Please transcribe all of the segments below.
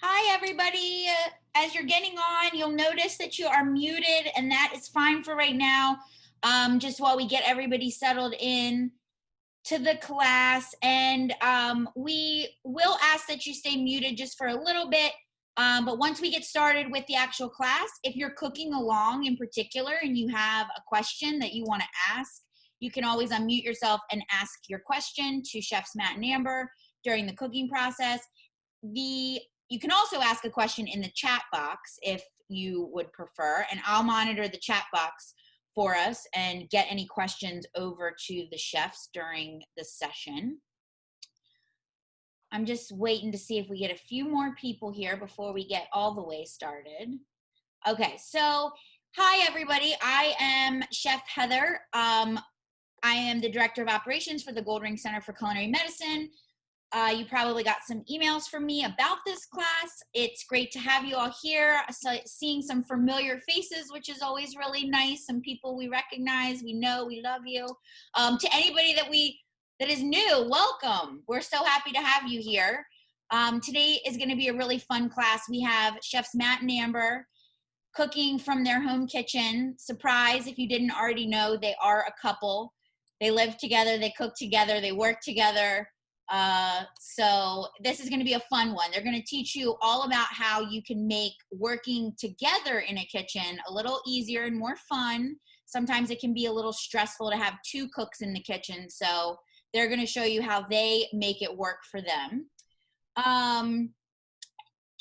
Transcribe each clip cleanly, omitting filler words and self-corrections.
Hi, everybody. As you're getting on, you'll notice that you are muted, and that is fine for right now, just while we get everybody settled in to the class. And we will ask that you stay muted just for a little bit. But once we get started with the actual class, if you're cooking along in particular and you have a question that you want to ask, you can always unmute yourself and ask your question to Chefs Matt and Amber during the cooking process. You can also ask a question in the chat box if you would prefer, and I'll monitor the chat box for us and get any questions over to the chefs during the session. I'm just waiting to see if we get a few more people here before we get all the way started. Okay, so hi everybody. I am Chef Heather. I am the Director of Operations for the Goldring Center for Culinary Medicine. You probably got some emails from me about this class. It's great to have you all here, seeing some familiar faces, which is always really nice. Some people we recognize, we know, we love you. To anybody that is new, welcome. We're so happy to have you here. Today is going to be a really fun class. We have Chefs Matt and Amber cooking from their home kitchen. Surprise, if you didn't already know, they are a couple. They live together, they cook together, they work together. So this is going to be a fun one. They're going to teach you all about how you can make working together in a kitchen a little easier and more fun. Sometimes it can be a little stressful to have two cooks in the kitchen. So they're going to show you how they make it work for them.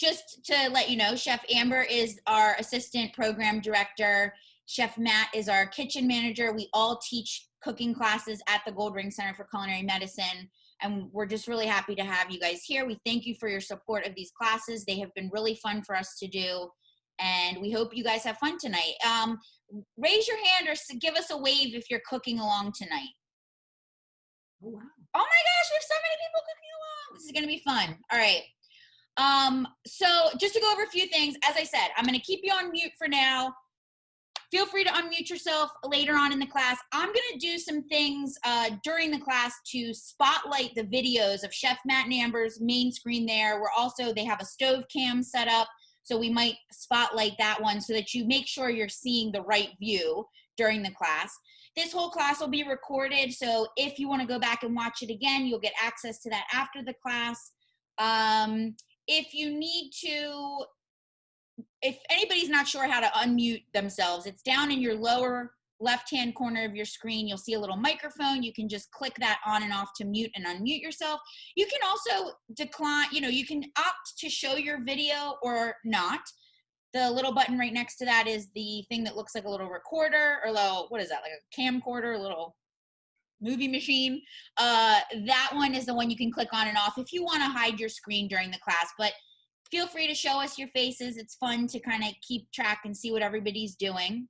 Just to let you know, Chef Amber is our assistant program director. Chef Matt is our kitchen manager. We all teach cooking classes at the Goldring Center for Culinary Medicine. And we're just really happy to have you guys here. We thank you for your support of these classes. They have been really fun for us to do. And we hope you guys have fun tonight. Raise your hand or give us a wave if you're cooking along tonight. Oh, wow. Oh my gosh, we have so many people cooking along. This is gonna be fun. All right. So just to go over a few things, as I said, I'm gonna keep you on mute for now. Feel free to unmute yourself later on in the class. I'm going to do some things during the class to spotlight the videos of Chef Matt and Amber's main screen there. They have a stove cam set up, so we might spotlight that one so that you make sure you're seeing the right view during the class. This whole class will be recorded, so if you want to go back and watch it again, you'll get access to that after the class. If anybody's not sure how to unmute themselves, it's down in your lower left-hand corner of your screen. You'll see a little microphone. You can just click that on and off to mute and unmute yourself. You can also decline, you can opt to show your video or not. The little button right next to that is the thing that looks like a little recorder or what is that, like a camcorder, a little movie machine. That one is the one you can click on and off if you want to hide your screen during the class. But feel free to show us your faces. It's fun to kind of keep track and see what everybody's doing.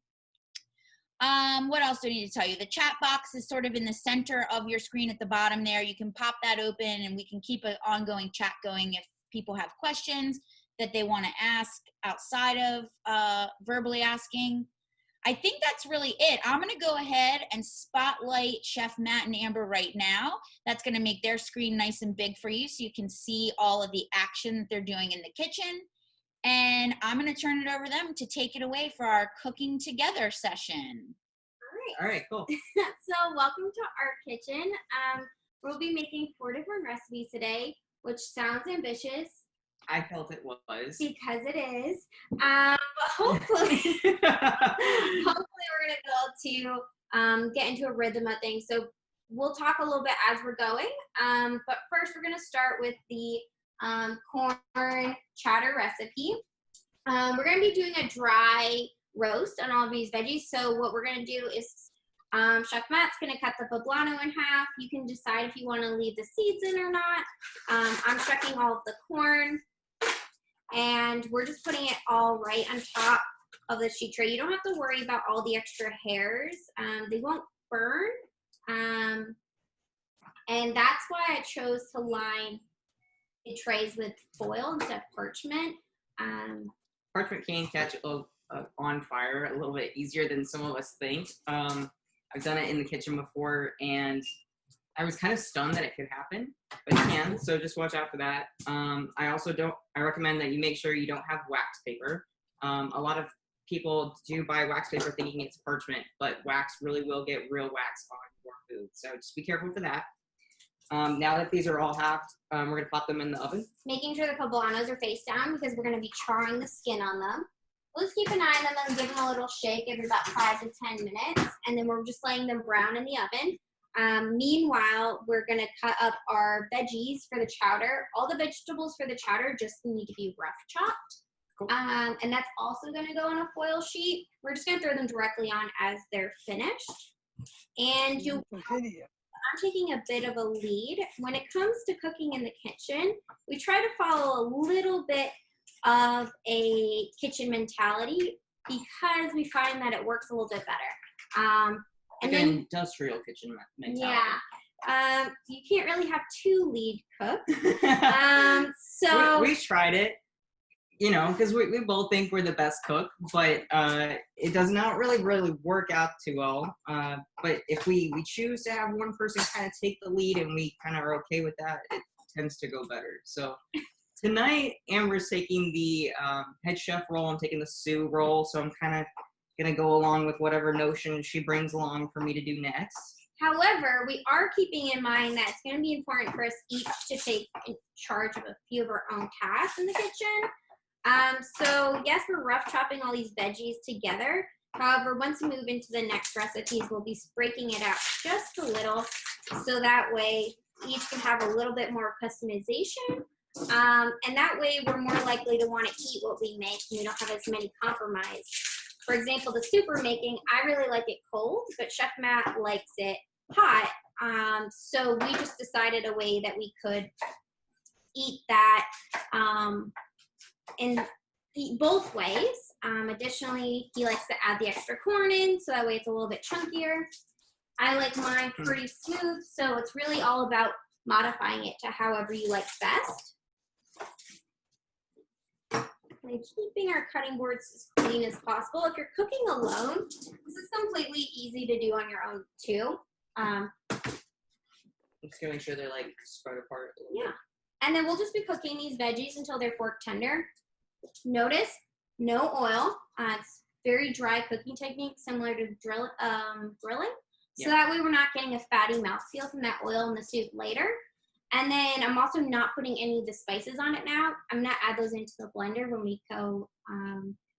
What else do I need to tell you? The chat box is sort of in the center of your screen at the bottom there. You can pop that open and we can keep an ongoing chat going if people have questions that they want to ask outside of verbally asking. I think that's really it. I'm going to go ahead and spotlight Chef Matt and Amber right now. That's going to make their screen nice and big for you so you can see all of the action that they're doing in the kitchen. And I'm going to turn it over to them to take it away for our cooking together session. All right, cool. So welcome to our kitchen. We'll be making 4 different recipes today, which sounds ambitious. I felt it was. Because it is. But hopefully, we're going to be able to get into a rhythm of things. So we'll talk a little bit as we're going. But first, we're going to start with the corn chowder recipe. We're going to be doing a dry roast on all of these veggies. So what we're going to do is Chef Matt's going to cut the poblano in half. You can decide if you want to leave the seeds in or not. I'm shucking all of the corn. And we're just putting it all right on top of the sheet tray. You don't have to worry about all the extra hairs. They won't burn. And that's why I chose to line the trays with foil instead of parchment. Parchment can catch on fire a little bit easier than some of us think. I've done it in the kitchen before, and I was kind of stunned that it could happen, but it can. So just watch out for that. I recommend that you make sure you don't have wax paper. A lot of people do buy wax paper thinking it's parchment, but wax really will get real wax on your food. So just be careful for that. Now that these are all halved, we're gonna pop them in the oven. Making sure the poblanos are face down because we're going to be charring the skin on them. We'll just keep an eye on them and give them a little shake every about 5 to 10 minutes, and then we're just letting them brown in the oven. Meanwhile, we're going to cut up our veggies for the chowder. All the vegetables for the chowder just need to be rough chopped. Cool. And that's also going to go on a foil sheet. We're just going to throw them directly on as they're finished. And I'm taking a bit of a lead. When it comes to cooking in the kitchen, we try to follow a little bit of a kitchen mentality because we find that it works a little bit better. Like an industrial kitchen mentality. Yeah. You can't really have 2 lead cooks. So we tried it, you know, because we both think we're the best cook, but it does not really work out too well. But if we choose to have one person kind of take the lead and we kind of are okay with that, it tends to go better. So tonight, Amber's taking the head chef role. I'm taking the sous role. So I'm kind of going to go along with whatever notion she brings along for me to do next. However, we are keeping in mind that it's going to be important for us each to take charge of a few of our own tasks in the kitchen. So yes, we're rough chopping all these veggies together. However, once we move into the next recipes, we'll be breaking it out just a little, so that way each can have a little bit more customization. And that way we're more likely to want to eat what we make and we don't have as many compromise. For example, the soup we're making, I really like it cold, but Chef Matt likes it hot. So we just decided a way that we could eat that and eat both ways. Additionally, he likes to add the extra corn in, so that way it's a little bit chunkier. I like mine pretty smooth, so it's really all about modifying it to however you like best. And keeping our cutting boards as clean as possible. If you're cooking alone, this is completely easy to do on your own too. Just gonna make sure they're like spread apart. Yeah. And then we'll just be cooking these veggies until they're fork tender. Notice no oil. It's very dry cooking technique, similar to grilling. So that way we're not getting a fatty mouthfeel from that oil in the soup later. And then I'm also not putting any of the spices on it now. I'm gonna add those into the blender when we go,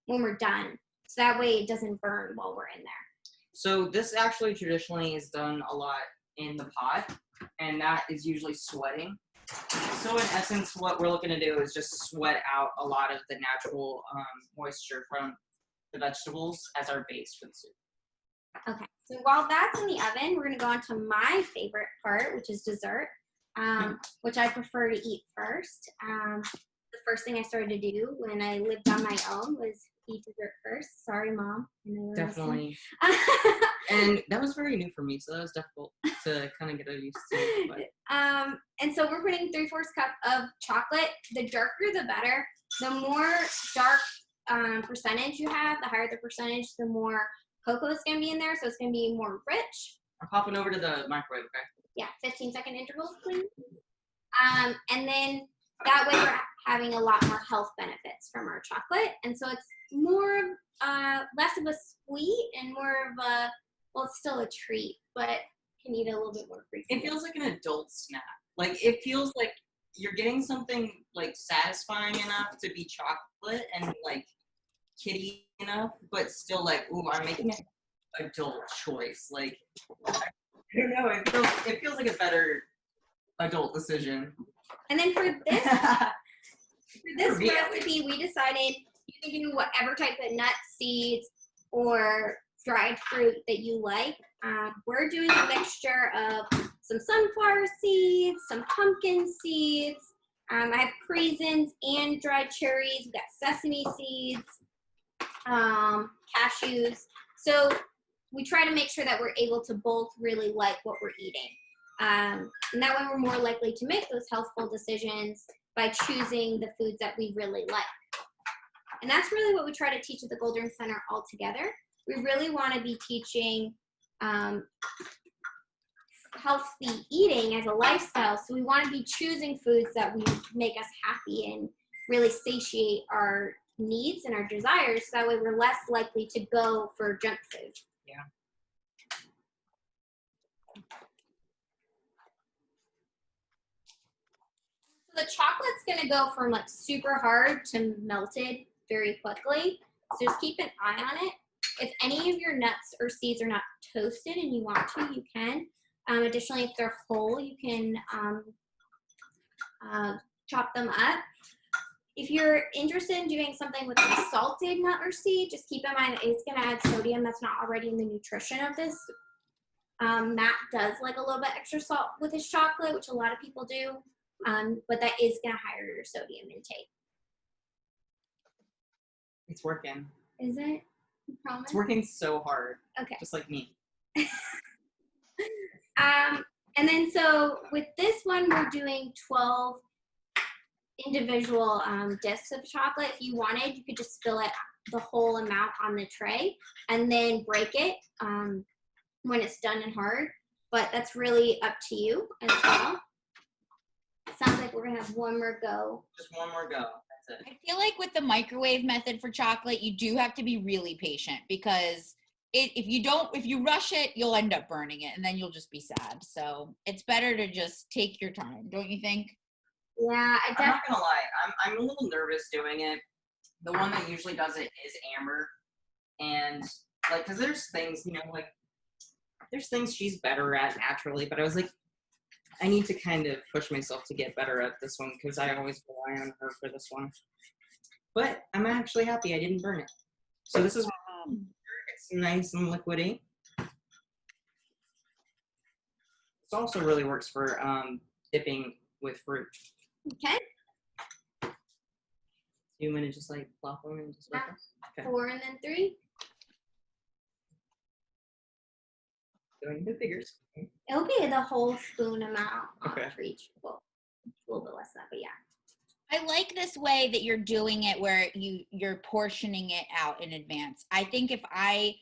when we're done. So that way it doesn't burn while we're in there. So this actually traditionally is done a lot in the pot, and that is usually sweating. So in essence, what we're looking to do is just sweat out a lot of the natural moisture from the vegetables as our base for the soup. Okay, so while that's in the oven, we're gonna go on to my favorite part, which is dessert, which I prefer to eat first. The first thing I started to do when I lived on my own was eat dessert first. Sorry, Mom. Definitely. And that was very new for me, so that was difficult to kind of get used to. But. And so we're putting 3/4 cup of chocolate. The darker, the better. The more dark percentage you have, the higher the percentage, the more cocoa is going to be in there, so it's going to be more rich. I'm popping over to the microwave, okay? Yeah, 15-second intervals, please. And then that way we're having a lot more health benefits from our chocolate. And so it's more, less of a sweet and more of a, well, it's still a treat, but can eat it a little bit more frequently. It feels like an adult snack. Like, it feels like you're getting something, like, satisfying enough to be chocolate and, like, kiddie enough, but still, like, ooh, I'm making an adult choice. Like, I don't know, it feels like a better adult decision. And then for this recipe, we decided you can do whatever type of nuts, seeds, or dried fruit that you like. We're doing a mixture of some sunflower seeds, some pumpkin seeds. I have craisins and dried cherries. We've got sesame seeds, cashews. So we try to make sure that we're able to both really like what we're eating. And that way we're more likely to make those healthful decisions by choosing the foods that we really like. And that's really what we try to teach at the Goldring Center altogether. We really want to be teaching healthy eating as a lifestyle. So we want to be choosing foods that we make us happy and really satiate our needs and our desires. So that way we're less likely to go for junk food. Yeah. So the chocolate's going to go from like super hard to melted very quickly. So just keep an eye on it. If any of your nuts or seeds are not toasted and you want to, you can. Additionally, if they're whole, you can chop them up. If you're interested in doing something with a salted nut or seed, just keep in mind that it's going to add sodium that's not already in the nutrition of this. Matt does like a little bit extra salt with his chocolate, which a lot of people do, but that is going to higher your sodium intake. It's working. Is it? You promise? It's working so hard. Okay. Just like me. And then so with this one, we're doing 12 individual discs of chocolate. If you wanted, you could just fill it the whole amount on the tray and then break it when it's done and hard. But that's really up to you as well. Sounds like we're gonna have one more go. Just one more go. That's it. I feel like with the microwave method for chocolate, you do have to be really patient because if you rush it, you'll end up burning it and then you'll just be sad. So it's better to just take your time, don't you think? Yeah, I'm not gonna lie. I'm a little nervous doing it. The one that usually does it is Amber, and like, cause there's things, like there's things she's better at naturally, but I was like, I need to kind of push myself to get better at this one because I always rely on her for this one. But I'm actually happy I didn't burn it. So this is it's nice and liquidy. This also really works for dipping with fruit. Okay. You want to just like plop them and just like Yeah. 4 and then 3. doing the figures. It'll be the whole spoon amount Okay. for each. Well, a little bit less than that, but yeah. I like this way that you're doing it where you're portioning it out in advance. I think if I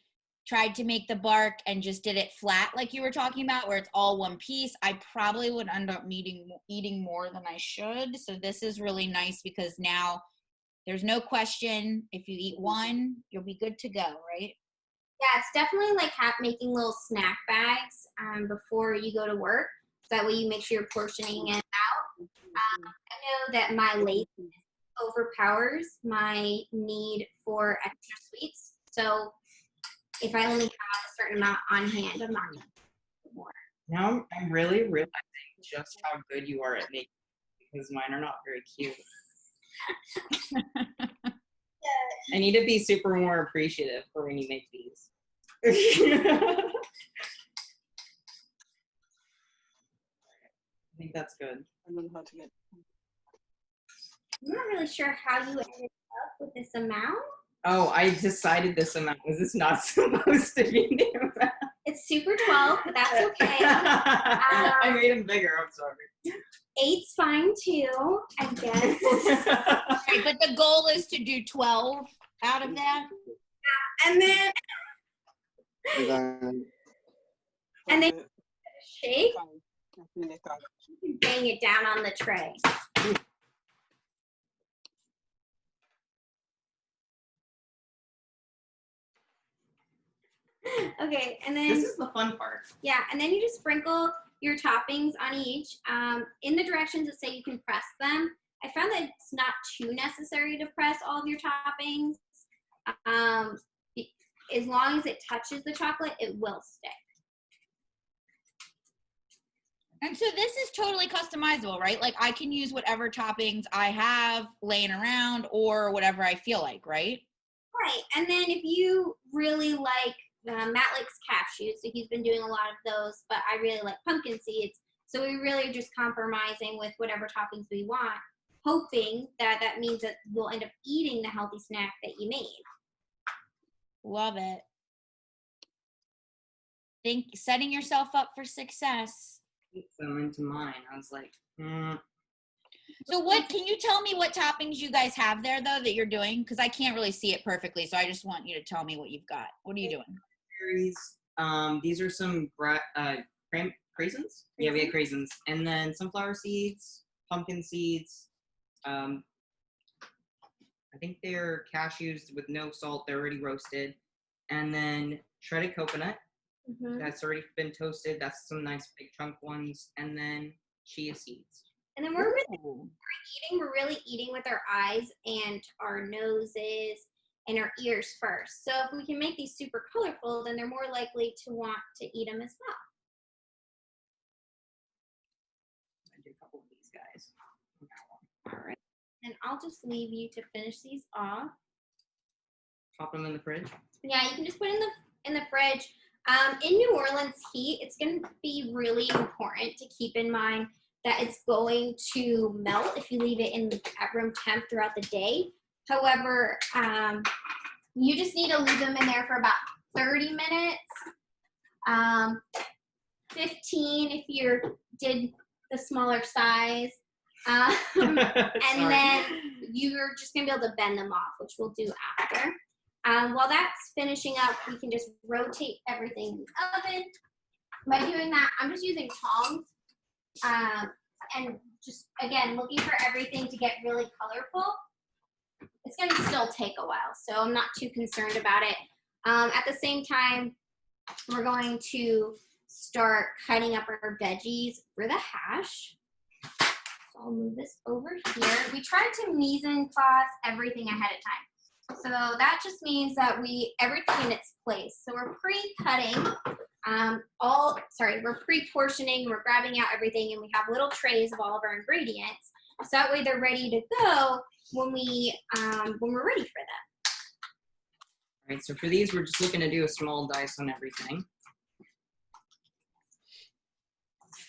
tried to make the bark and just did it flat like you were talking about where it's all one piece, I probably would end up eating more than I should. So this is really nice because now there's no question if you eat one, you'll be good to go, right? Yeah, it's definitely like making little snack bags before you go to work. So that way you make sure you're portioning it out. I know that my laziness overpowers my need for extra sweets. So if I only have a certain amount on hand, I'm not going to do more. Now I'm really realizing just how good you are at making because mine are not very cute. I need to be super more appreciative for when you make these. I think that's good. I don't know how to get. I'm not really sure how you ended up with this amount. Oh, I decided this amount. Was this not supposed to be the amount? It's super 12, but that's okay. I made them bigger. I'm sorry. 8's fine too, I guess. Right, but the goal is to do 12 out of that. And then shake, bang it down on the tray. Okay, and then This is the fun part. yeah, and then you just sprinkle your toppings on each. In the directions that say you can press them, I found that it's not too necessary to press all of your toppings. As long as it touches the chocolate, it will stick. And so this is totally customizable, right? Like I can use whatever toppings I have laying around or whatever I feel like, right? Right, and then if you really like, Matt likes cashews, so he's been doing a lot of those, but I really like pumpkin seeds. So we really are just compromising with whatever toppings we want, hoping that that means that we'll end up eating the healthy snack that you made. Love it. Setting yourself up for success. Them into mine. I was like, So can you tell me what toppings you guys have there though that you're doing? Because I can't really see it perfectly, so I just want you to tell me what you've got. What are you doing? berries. These are some craisins. Yeah, we had craisins, and then sunflower seeds, pumpkin seeds. I think they're cashews with no salt. They're already roasted, and then shredded coconut. Mm-hmm. That's already been toasted. That's some nice big chunk ones, and then chia seeds. And then we're really eating with our eyes and our noses and our ears first. So if we can make these super colorful, then they're more likely to want to eat them as well. I did a couple of these guys. All right. And I'll just leave you to finish these off. Pop them in the fridge. Yeah, you can just put it in the fridge. In New Orleans heat, it's going to be really important to keep in mind that it's going to melt if you leave it at room temp throughout the day. However, you just need to leave them in there for about 30 minutes, 15 if you did the smaller size. And then you're just going to be able to bend them off, which we'll do after. While that's finishing up, we can just rotate everything in the oven. By doing that, I'm just using tongs and just, again, looking for everything to get really colorful. It's going to still take a while, so I'm not too concerned about it. At the same time, we're going to start cutting up our veggies for the hash. So I'll move this over here. We try to mise-en-place everything ahead of time. So that just means that everything in its place. So we're pre-cutting we're pre-portioning, we're grabbing out everything, and we have little trays of all of our ingredients. So that way they're ready to go when we're ready for them. All right, so for these, we're just looking to do a small dice on everything.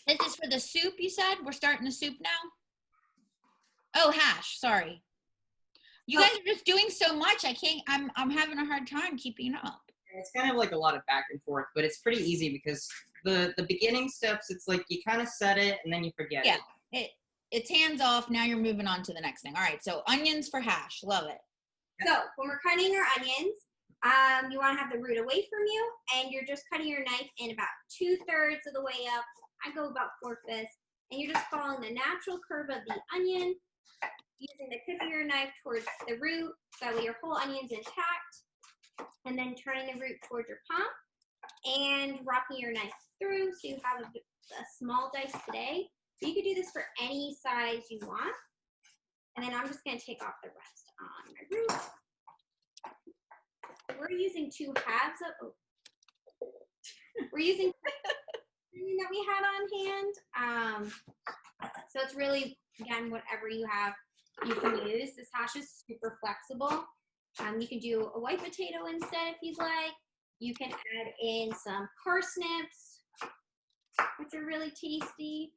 This is for the soup, you said? We're starting the soup now? Oh, hash, sorry. You guys are just doing so much. I'm having a hard time keeping up. It's kind of like a lot of back and forth, but it's pretty easy because the beginning steps, it's like you kind of set it and then you forget it. Yeah, it's hands off. Now you're moving on to the next thing. All right, so onions for hash. Love it. So when we're cutting our onions, you want to have the root away from you, and you're just cutting your knife in about 2/3 of the way up. I go about 4/5, and you're just following the natural curve of the onion, using the tip of your knife towards the root, so that way your whole onion's intact, and then turning the root towards your palm, and rocking your knife through, so you have a small dice today. You could do this for any size you want, and then I'm just going to take off the rest on my root. We're using 2 halves of, we're using that we had on hand. So it's really, again, whatever you have, you can use. This hash is super flexible. You can do a white potato instead if you'd like. You can add in some parsnips, which are really tasty.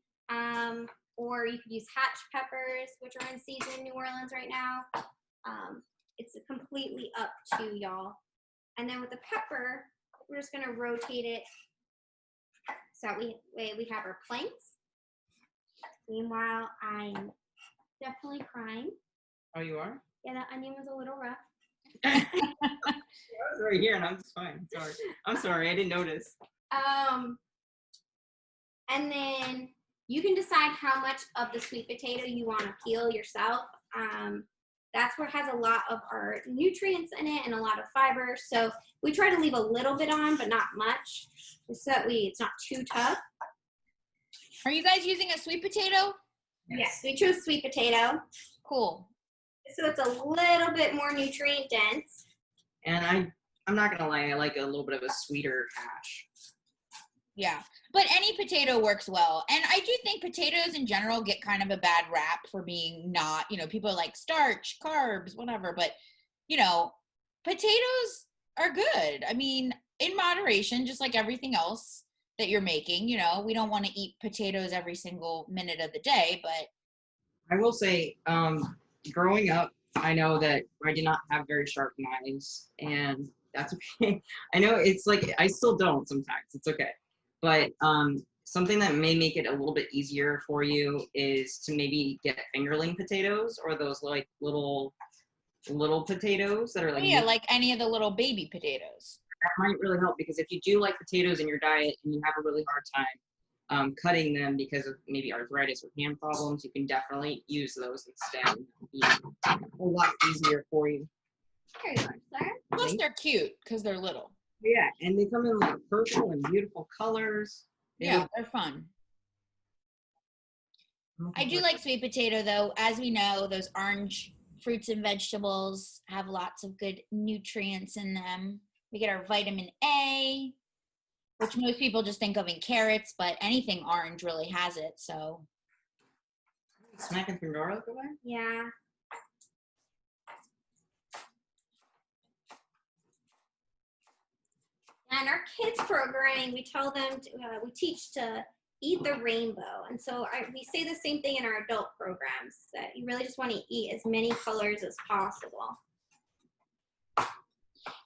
Or you could use hatch peppers, which are in season in New Orleans right now. It's completely up to y'all. And then with the pepper, we're just gonna rotate it so that we have our planks. Meanwhile, I'm definitely crying. Oh, you are? Yeah, that onion was a little rough. I was right here and I'm just fine. Sorry. I'm sorry, I didn't notice. And then you can decide how much of the sweet potato you want to peel yourself. That's what has a lot of our nutrients in it and a lot of fiber. So we try to leave a little bit on, but not much, so that it's not too tough. Are you guys using a sweet potato? Yes, we chose sweet potato. Cool. So it's a little bit more nutrient dense. And I'm not gonna lie, I like a little bit of a sweeter hash. Yeah, but any potato works well. And I do think potatoes in general get kind of a bad rap for being not, people are like starch, carbs, whatever. But, potatoes are good. I mean, in moderation, just like everything else that you're making, we don't want to eat potatoes every single minute of the day, but. I will say, growing up, I know that I did not have very sharp knives, and that's okay. I know it's like, I still don't sometimes. It's okay. But something that may make it a little bit easier for you is to maybe get fingerling potatoes, or those like little potatoes that are like. Yeah, like any of the little baby potatoes. That might really help, because if you do like potatoes in your diet and you have a really hard time cutting them because of maybe arthritis or hand problems, you can definitely use those instead. Be a lot easier for you. There you are, sir. Plus, they're cute because they're little. Yeah, and they come in like purple and beautiful colors. Yeah, they're fun. I do like sweet potato, though. As we know, those orange fruits and vegetables have lots of good nutrients in them. We get our vitamin A, which most people just think of in carrots, but anything orange really has it. So, Smacking through garlic away? Yeah. And our kids programming, we tell them, we teach to eat the rainbow. And so we say the same thing in our adult programs, that you really just want to eat as many colors as possible.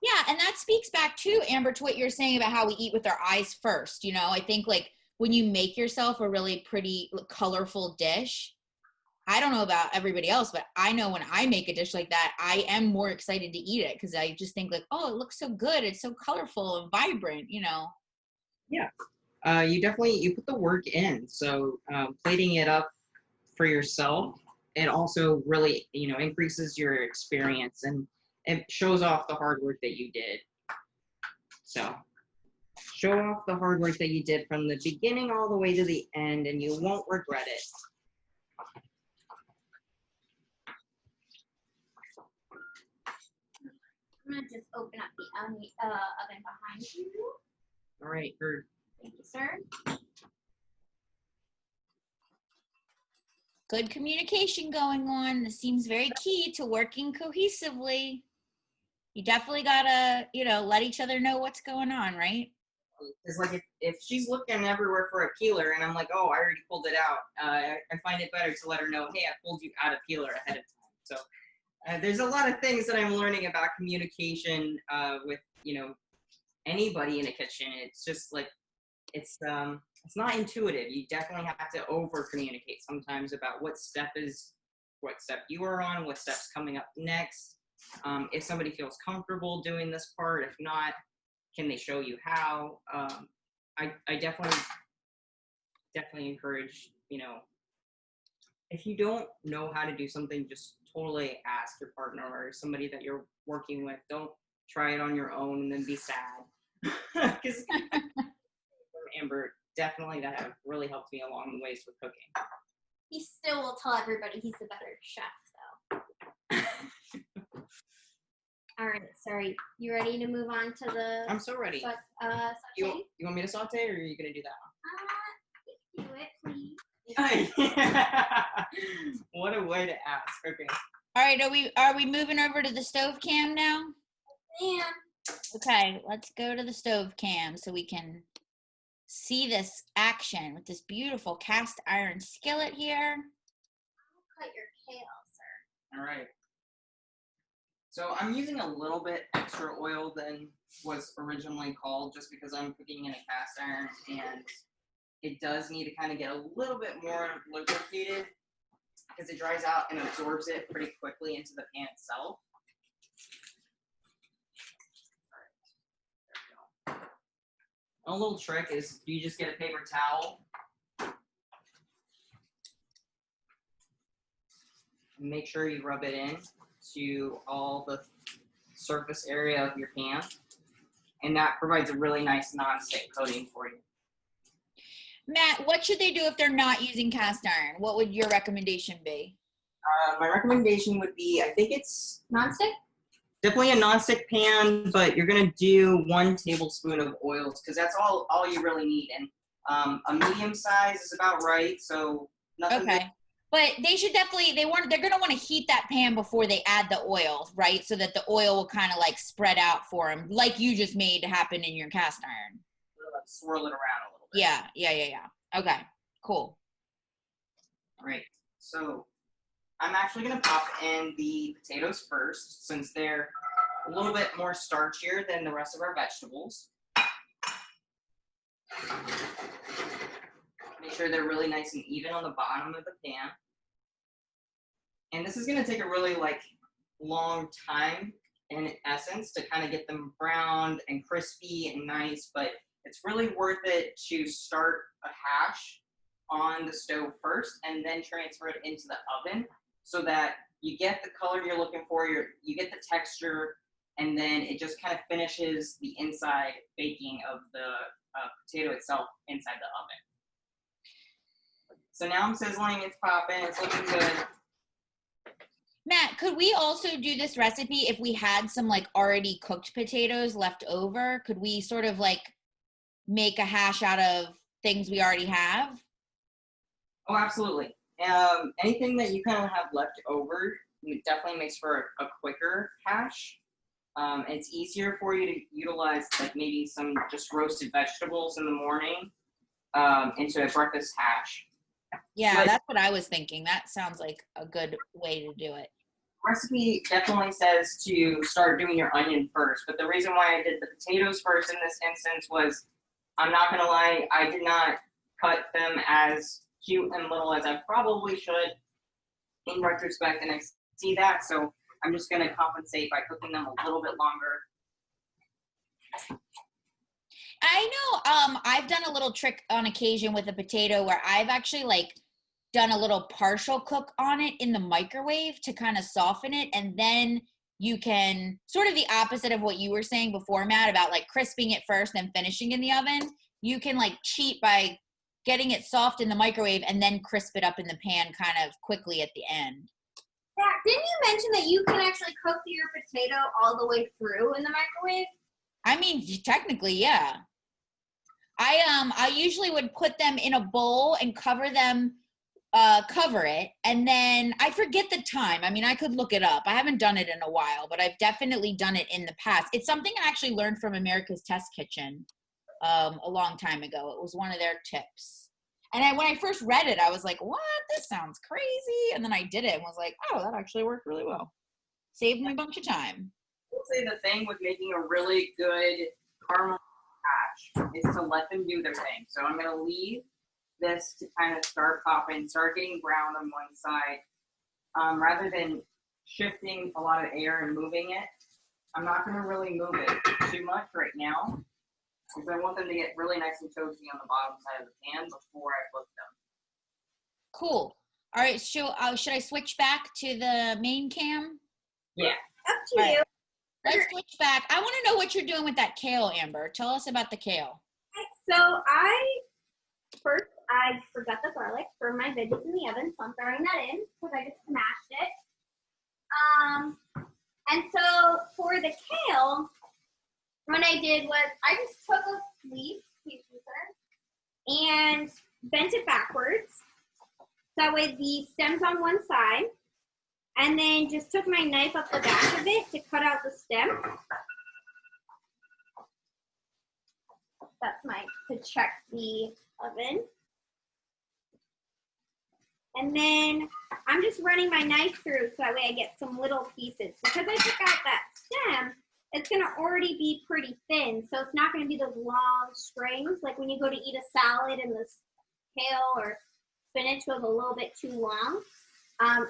yeah, and that speaks back to, Amber, to what you're saying about how we eat with our eyes first. You know, I think like when you make yourself a really pretty, colorful dish, I don't know about everybody else, but I know when I make a dish like that, I am more excited to eat it because I just think like, oh, it looks so good. It's so colorful and vibrant, you know. Yeah. You put the work in. So plating it up for yourself, it also really, increases your experience and it shows off the hard work that you did. So show off the hard work that you did from the beginning all the way to the end and you won't regret it. I'm going to just open up the oven behind you. All right, heard. Thank you, sir. Good communication going on. This seems very key to working cohesively. You definitely gotta, let each other know what's going on, right? It's like if she's looking everywhere for a peeler and I'm like, oh, I already pulled it out, I find it better to let her know, hey, I pulled you out a peeler ahead of time. So there's a lot of things that I'm learning about communication with, anybody in a kitchen. It's just like, it's not intuitive. You definitely have to over communicate sometimes about what step you are on, what step's coming up next. If somebody feels comfortable doing this part, if not, can they show you how? I definitely encourage, if you don't know how to do something, just totally ask your partner or somebody that you're working with. Don't try it on your own and then be sad. Because Amber, definitely that have really helped me along the ways with cooking. He still will tell everybody he's a better chef, though. All right, sorry. You ready to move on to the? I'm so ready. Saute? You want me to saute, or are you gonna do that You can do it, please. What a way to ask. Okay. All right, are we moving over to the stove cam now? Yeah. Okay, let's go to the stove cam so we can see this action with this beautiful cast iron skillet here. Cut your kale, sir. All right. So I'm using a little bit extra oil than was originally called just because I'm cooking in a cast iron and it does need to kind of get a little bit more lubricated because it dries out and absorbs it pretty quickly into the pan itself. All right, there we go. A little trick is you just get a paper towel and make sure you rub it in to all the surface area of your pan, and that provides a really nice non-stick coating for you. Matt, what should they do if they're not using cast iron? What would your recommendation be? My recommendation would be, I think it's Non-stick? definitely a non-stick pan, but you're gonna do 1 tablespoon of oils because that's all you really need, and a medium size is about right. So nothing. Okay. But they should definitely, they're going to want to heat that pan before they add the oil, right? So that the oil will kind of like spread out for them, like you just made happen in your cast iron. Swirl it around a little bit. Yeah. Okay, cool. All right. So I'm actually going to pop in the potatoes first since they're a little bit more starchier than the rest of our vegetables. Make sure they're really nice and even on the bottom of the pan. And this is going to take a really long time in essence to kind of get them browned and crispy and nice, but it's really worth it to start a hash on the stove first and then transfer it into the oven so that you get the color you're looking for, you get the texture, and then it just kind of finishes the inside baking of the potato itself inside the oven. So now I'm sizzling, it's popping, it's looking good. Matt, could we also do this recipe if we had some like already cooked potatoes left over? Could we sort of like make a hash out of things we already have? Oh, absolutely. Anything that you kind of have left over, it definitely makes for a quicker hash. It's easier for you to utilize like maybe some just roasted vegetables in the morning into a breakfast hash. Yeah, But that's what I was thinking. That sounds like a good way to do it. recipe definitely says to start doing your onion first, but the reason why I did the potatoes first in this instance was, I'm not gonna lie, I did not cut them as cute and little as I probably should in retrospect, and I see that, so I'm just gonna compensate by cooking them a little bit longer. I know I've done a little trick on occasion with a potato where I've actually like done a little partial cook on it in the microwave to kind of soften it, and then you can sort of the opposite of what you were saying before, Matt, about like crisping it first then finishing in the oven. You can like cheat by getting it soft in the microwave and then crisp it up in the pan kind of quickly at the end. Yeah, didn't you mention that you can actually cook your potato all the way through in the microwave? I mean, technically, yeah. I usually would put them in a bowl and cover it, and then I forget the time. I mean, I could look it up. I haven't done it in a while, but I've definitely done it in the past. It's something I actually learned from America's Test Kitchen a long time ago. It was one of their tips. And when I first read it, I was like, what? This sounds crazy. And then I did it and was like, oh, that actually worked really well. Saved me a bunch of time. I will say the thing with making a really good caramel hash is to let them do their thing. So I'm gonna leave this to kind of start popping, start getting brown on one side, rather than shifting a lot of air and moving it. I'm not going to really move it too much right now because I want them to get really nice and toasty on the bottom side of the pan before I flip them. Cool. All right, so should I switch back to the main cam? Yeah. Up to you. Let's switch back. I want to know what you're doing with that kale, Amber. Tell us about the kale. So first I forgot the garlic for my veggies in the oven, so I'm throwing that in because I just smashed it. And so for the kale, what I did was I just took a leaf, and bent it backwards. That way the stem's on one side. And then just took my knife up the back of it to cut out the stem. That's to check the oven. And then I'm just running my knife through so that way I get some little pieces. Because I took out that stem, it's gonna already be pretty thin. So it's not gonna be those long strings. Like when you go to eat a salad and the kale or spinach goes a little bit too long.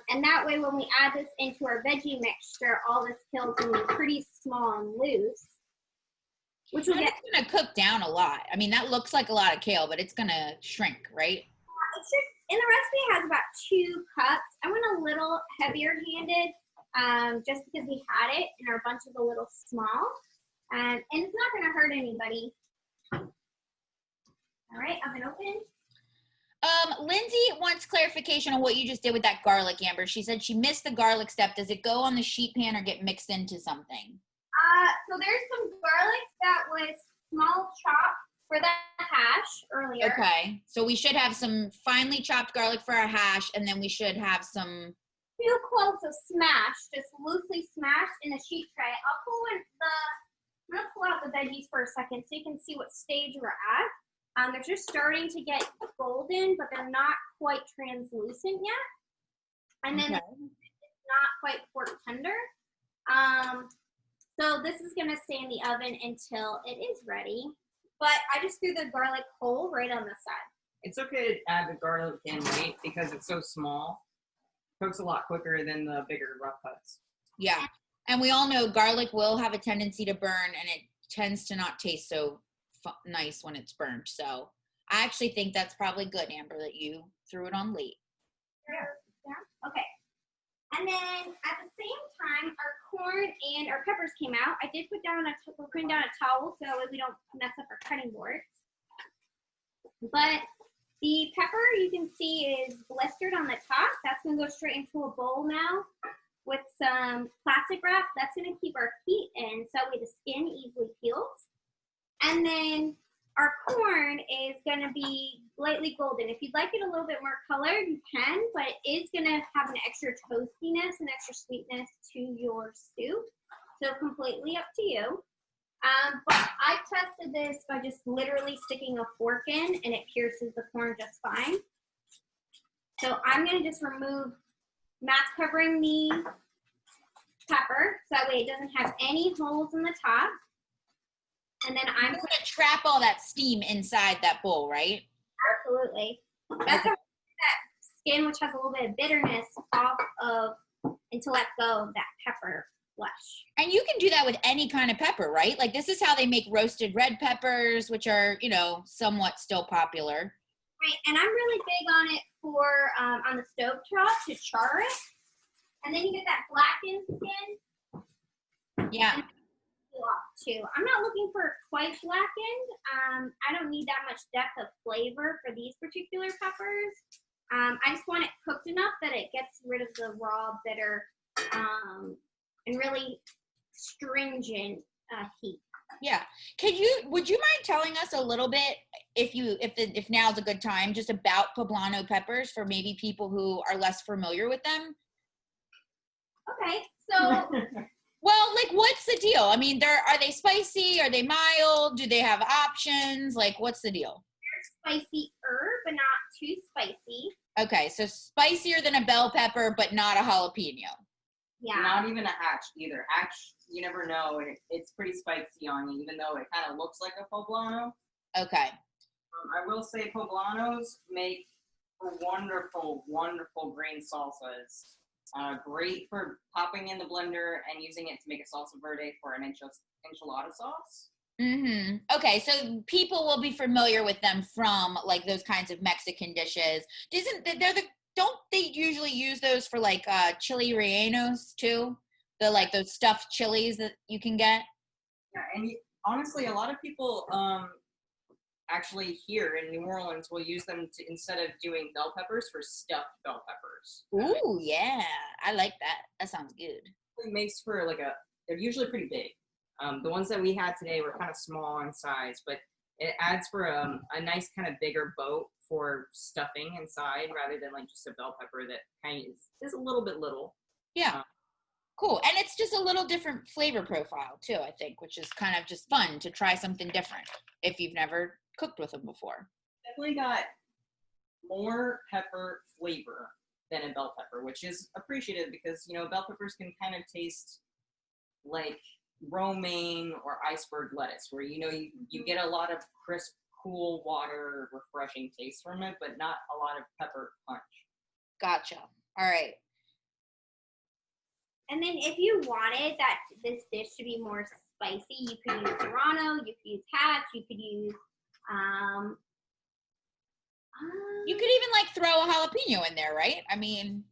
And that way when we add this into our veggie mixture, all this kale is gonna be pretty small and loose. Which will It's gonna cook down a lot. I mean, that looks like a lot of kale, but it's gonna shrink, right? It's just, in the recipe it has about 2 cups. I went a little heavier handed, just because we had it and our bunch is a little small. And it's not gonna hurt anybody. All right, oven open. Lindsay wants clarification on what you just did with that garlic, Amber. She said she missed the garlic step. Does it go on the sheet pan or get mixed into something? So there's some garlic that was small chopped for that hash earlier. Okay, so we should have some finely chopped garlic for our hash, and then we should have some 2 cloves of smashed, just loosely smashed in a sheet tray. I'm gonna pull out the veggies for a second so you can see what stage we're at. They're just starting to get golden, but they're not quite translucent yet. And then it's not quite pork tender. So this is gonna stay in the oven until it is ready. But I just threw the garlic whole right on the side. It's okay to add the garlic in late because it's so small. It cooks a lot quicker than the bigger rough cuts. Yeah, and we all know garlic will have a tendency to burn, and it tends to not taste so nice when it's burnt. So I actually think that's probably good, Amber, that you threw it on late. Yeah. Okay. And then at the same time, our corn and our peppers came out. I did we're putting down a towel so that way we don't mess up our cutting boards. But the pepper you can see is blistered on the top. That's gonna go straight into a bowl now with some plastic wrap. That's gonna keep our heat in so that way the skin easily peels. And then our corn is gonna be lightly golden. If you'd like it a little bit more colored, you can, but it is gonna have an extra toastiness and extra sweetness to your stew. So completely up to you. But I tested this by just literally sticking a fork in and it pierces the corn just fine. So I'm gonna just remove, Matt's covering the pepper so that way it doesn't have any holes in the top. And then I'm gonna trap all that steam inside that bowl, right? Absolutely. That's that skin, which has a little bit of bitterness, off of and to let go of that pepper flesh. And you can do that with any kind of pepper, right? Like this is how they make roasted red peppers, which are, you know, somewhat still popular. Right, and I'm really big on it for on the stovetop to char it. And then you get that blackened skin. Yeah. Off too. I'm not looking for quite blackened. I don't need that much depth of flavor for these particular peppers. I just want it cooked enough that it gets rid of the raw, bitter, and really stringent heat. Yeah. Would you mind telling us a little bit, if now's a good time, just about poblano peppers for maybe people who are less familiar with them? Okay, so well, like, what's the deal? I mean, are they spicy? Are they mild? Do they have options? Like, what's the deal? They're spicier, but not too spicy. Okay, so spicier than a bell pepper, but not a jalapeno. Yeah. Not even a hatch either. Hatch, you never know. It's pretty spicy on you, even though it kind of looks like a poblano. Okay. I will say poblanos make for wonderful, wonderful green salsas. Great for popping in the blender and using it to make a salsa verde for an enchilada sauce. Mm-hmm. Okay, so people will be familiar with them from like those kinds of Mexican dishes. Don't they usually use those for like chili rellenos too? Those stuffed chilies that you can get? Yeah, and honestly, a lot of people actually here in New Orleans will use them to, instead of doing bell peppers, for stuffed bell peppers. Ooh, yeah, I like that. That sounds good. It makes for they're usually pretty big. The ones that we had today were kind of small in size, but it adds for a nice kind of bigger boat for stuffing inside rather than like just a bell pepper that kind of is a little bit little. Yeah. Cool. And it's just a little different flavor profile too, I think, which is kind of just fun to try something different if you've never cooked with them before. Definitely got more pepper flavor than a bell pepper, which is appreciated because, you know, bell peppers can kind of taste like romaine or iceberg lettuce, where, you know, you get a lot of crisp, cool water, refreshing taste from it, but not a lot of pepper punch. Gotcha. All right. And then if you wanted that this dish to be more spicy, you could use serrano, you could use hatch, you could use you could even like throw a jalapeno in there, right? I mean,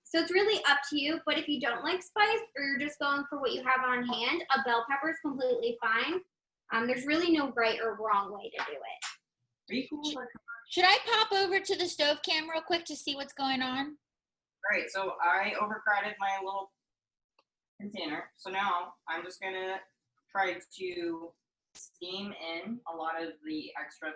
so it's really up to you, but if you don't like spice or you're just going for what you have on hand, a bell pepper is completely fine. There's really no right or wrong way to do it. Are you cool? Should I pop over to the stove cam real quick to see what's going on? All right, so I overcrowded my little container. So now I'm just gonna try to steam in a lot of the extra,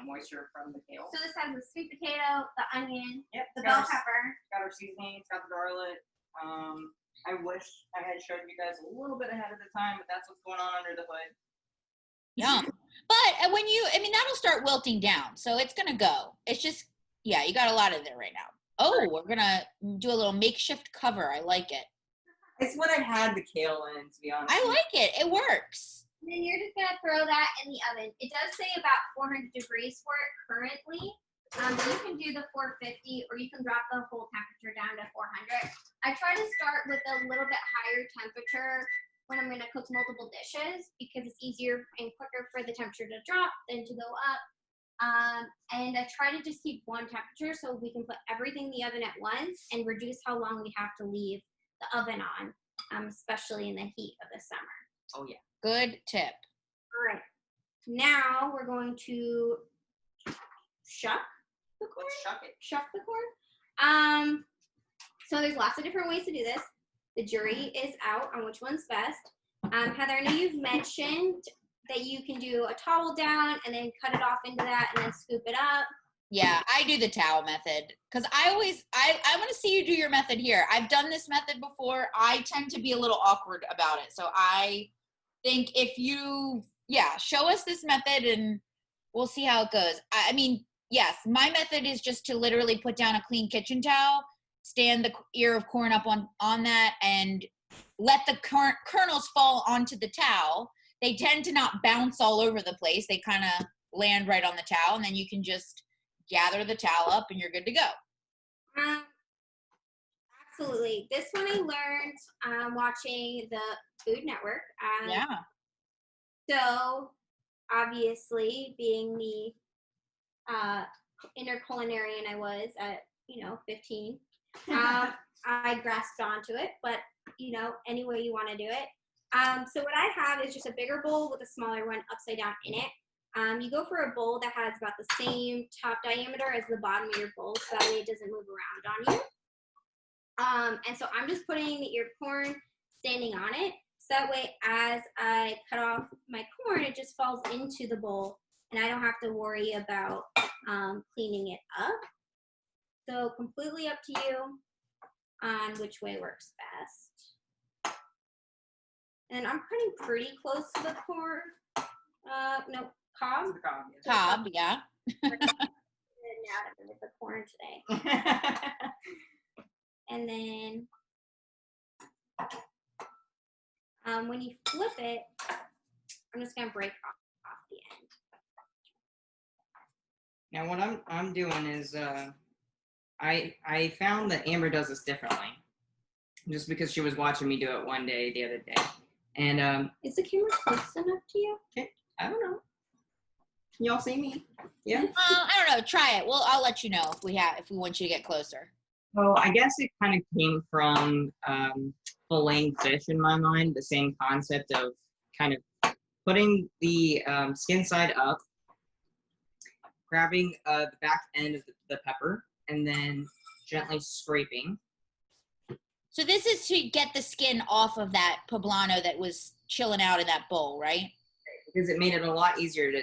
moisture from the kale. So this has the sweet potato, the onion, Yep, the bell pepper. It's got our seasoning, it's got the garlic. I wish I had showed you guys a little bit ahead of the time, but that's what's going on under the hood. Yum. But that'll start wilting down, so it's gonna go. It's just, yeah, you got a lot of there right now. Oh, we're gonna do a little makeshift cover. I like it. It's what I had the kale in, to be honest. I like it. It works. And then you're just gonna throw that in the oven. It does say about 400 degrees for it currently. But you can do the 450, or you can drop the whole temperature down to 400. I try to start with a little bit higher temperature when I'm gonna cook multiple dishes because it's easier and quicker for the temperature to drop than to go up. And I try to just keep one temperature so we can put everything in the oven at once and reduce how long we have to leave the oven on, especially in the heat of the summer. Oh yeah. Good tip. All right. Now we're going to shuck the corn. Let's shuck it. Shuck the corn. So there's lots of different ways to do this. The jury is out on which one's best. Heather, I know you've mentioned that you can do a towel down and then cut it off into that and then scoop it up. Yeah, I do the towel method because I want to see you do your method here. I've done this method before. I tend to be a little awkward about it. So I think if you, show us this method and we'll see how it goes. I mean, yes, my method is just to literally put down a clean kitchen towel, stand the ear of corn up on that, and let the kernels fall onto the towel. They tend to not bounce all over the place. They kind of land right on the towel, and then you can just gather the towel up and you're good to go. Absolutely. This one I learned watching the Food Network. Yeah. So obviously being the inner culinarian I was at, 15, I grasped onto it, but any way you want to do it. So what I have is just a bigger bowl with a smaller one upside down in it. You go for a bowl that has about the same top diameter as the bottom of your bowl, so that way it doesn't move around on you. And so I'm just putting the eared corn standing on it, so that way as I cut off my corn, it just falls into the bowl, and I don't have to worry about cleaning it up. So completely up to you on which way works best. And I'm cutting pretty close to the corn. No, cob. Cob, yeah. Now with the corn today. And then when you flip it, I'm just gonna break off the end. Now what I'm doing is I found that Amber does this differently, just because she was watching me do it one day the other day, and Is the camera close enough to you? I don't know. Can y'all see me? Yeah. I don't know. Try it. Well, I'll let you know if we want you to get closer. Well, I guess it kind of came from filleting fish in my mind. The same concept of kind of putting the skin side up, grabbing the back end of the pepper, and then gently scraping. So this is to get the skin off of that poblano that was chilling out in that bowl, right? Because it made it a lot easier to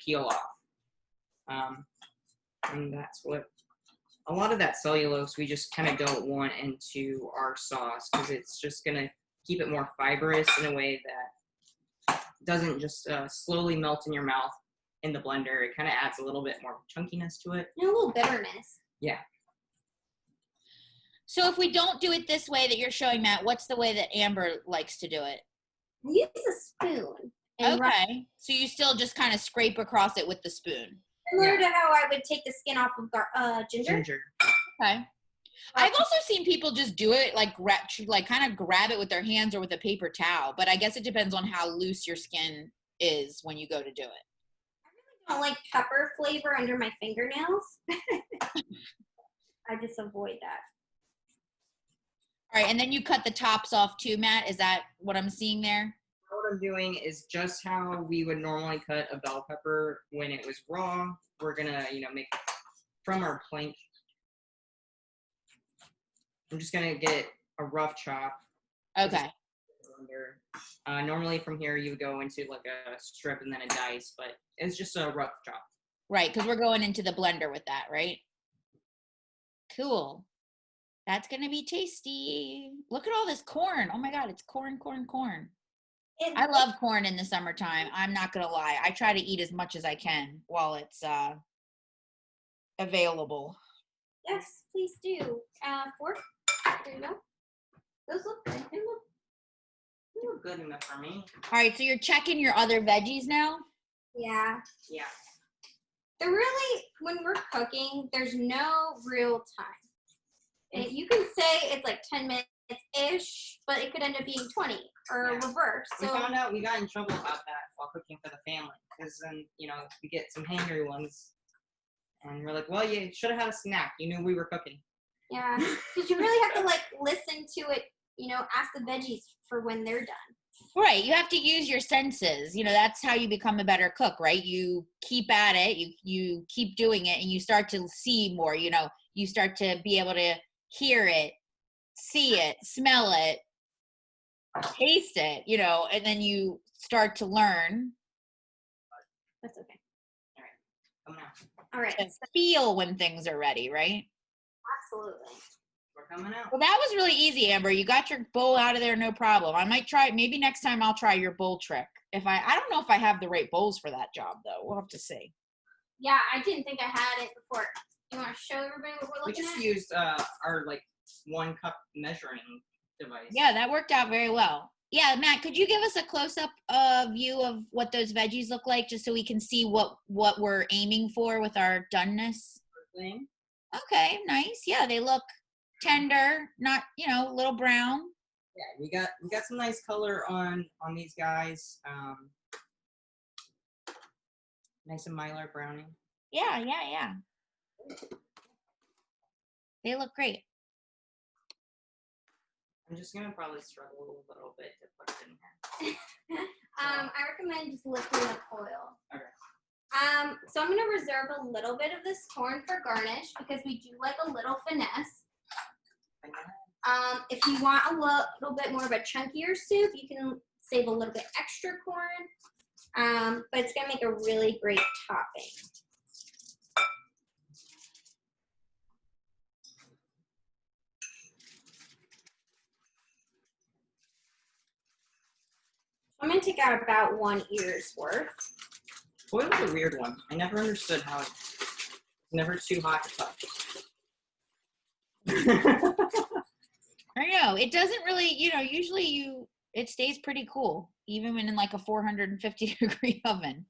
peel off. And that's what, a lot of that cellulose we just kind of don't want into our sauce, because it's just going to keep it more fibrous in a way that doesn't just slowly melt in your mouth in the blender. It kind of adds a little bit more chunkiness to it. And a little bitterness. Yeah. So if we don't do it this way that you're showing, Matt, what's the way that Amber likes to do it? Use a spoon. And Okay. So you still just kind of scrape across it with the spoon. Similar to how I would take the skin off of ginger. Okay. I've also seen people just do it like kind of grab it with their hands or with a paper towel, but I guess it depends on how loose your skin is when you go to do it. I don't like pepper flavor under my fingernails. I just avoid that. All right, and then you cut the tops off too, Matt. Is that what I'm seeing there? What I'm doing is just how we would normally cut a bell pepper when it was raw. We're gonna, make from our plank. I'm just gonna get a rough chop. Okay. Normally from here you would go into like a strip and then a dice, but it's just a rough chop. Right, because we're going into the blender with that, right? Cool. That's gonna be tasty. Look at all this corn. Oh my God, it's corn, corn, corn. I love corn in the summertime. I'm not gonna lie. I try to eat as much as I can while it's available. Yes, please do. Fork. There you go. Those look good. They look good enough for me. All right, so you're checking your other veggies now? Yeah. Yeah. They're really, when we're cooking, there's no real time. And you can say it's like 10 minutes ish, but it could end up being 20 or Yeah. reverse. We So found out we got in trouble about that while cooking for the family, because then we get some hangry ones, and we're like, well, you should have had a snack. You knew we were cooking. yeah, because you really have to like listen to it. Ask the veggies for when they're done. Right. You have to use your senses. That's how you become a better cook, right? You keep at it, you keep doing it, and you start to see more. You start to be able to hear it, see it, smell it, taste it, and then you start to learn That's okay. Coming out. All right. to feel when things are ready, right? Absolutely. We're coming out. Well, that was really easy, Amber. You got your bowl out of there, no problem. I might try, maybe next time I'll try your bowl trick. I don't know if I have the right bowls for that job, though. We'll have to see. Yeah, I didn't think I had it before. You want to show everybody what we're We looking just at? used our 1 cup measuring device. Yeah, that worked out very well. Yeah, Matt, could you give us a close-up view of what those veggies look like, just so we can see what we're aiming for with our doneness? Thing. Okay, nice. Yeah, they look tender, not, a little brown. Yeah, we got some nice color on these guys. Nice and Mylar browning. Yeah. They look great. I'm just gonna probably struggle a little bit to put it in here. I recommend just lifting the foil. Okay. So I'm gonna reserve a little bit of this corn for garnish because we do like a little finesse. If you want a little bit more of a chunkier soup, you can save a little bit extra corn. But it's gonna make a really great topping. I'm gonna take out about 1 ear's worth. Foil's a weird one. I never understood how it's never too hot to touch. I know. It doesn't really, usually it stays pretty cool, even when in like a 450 degree oven.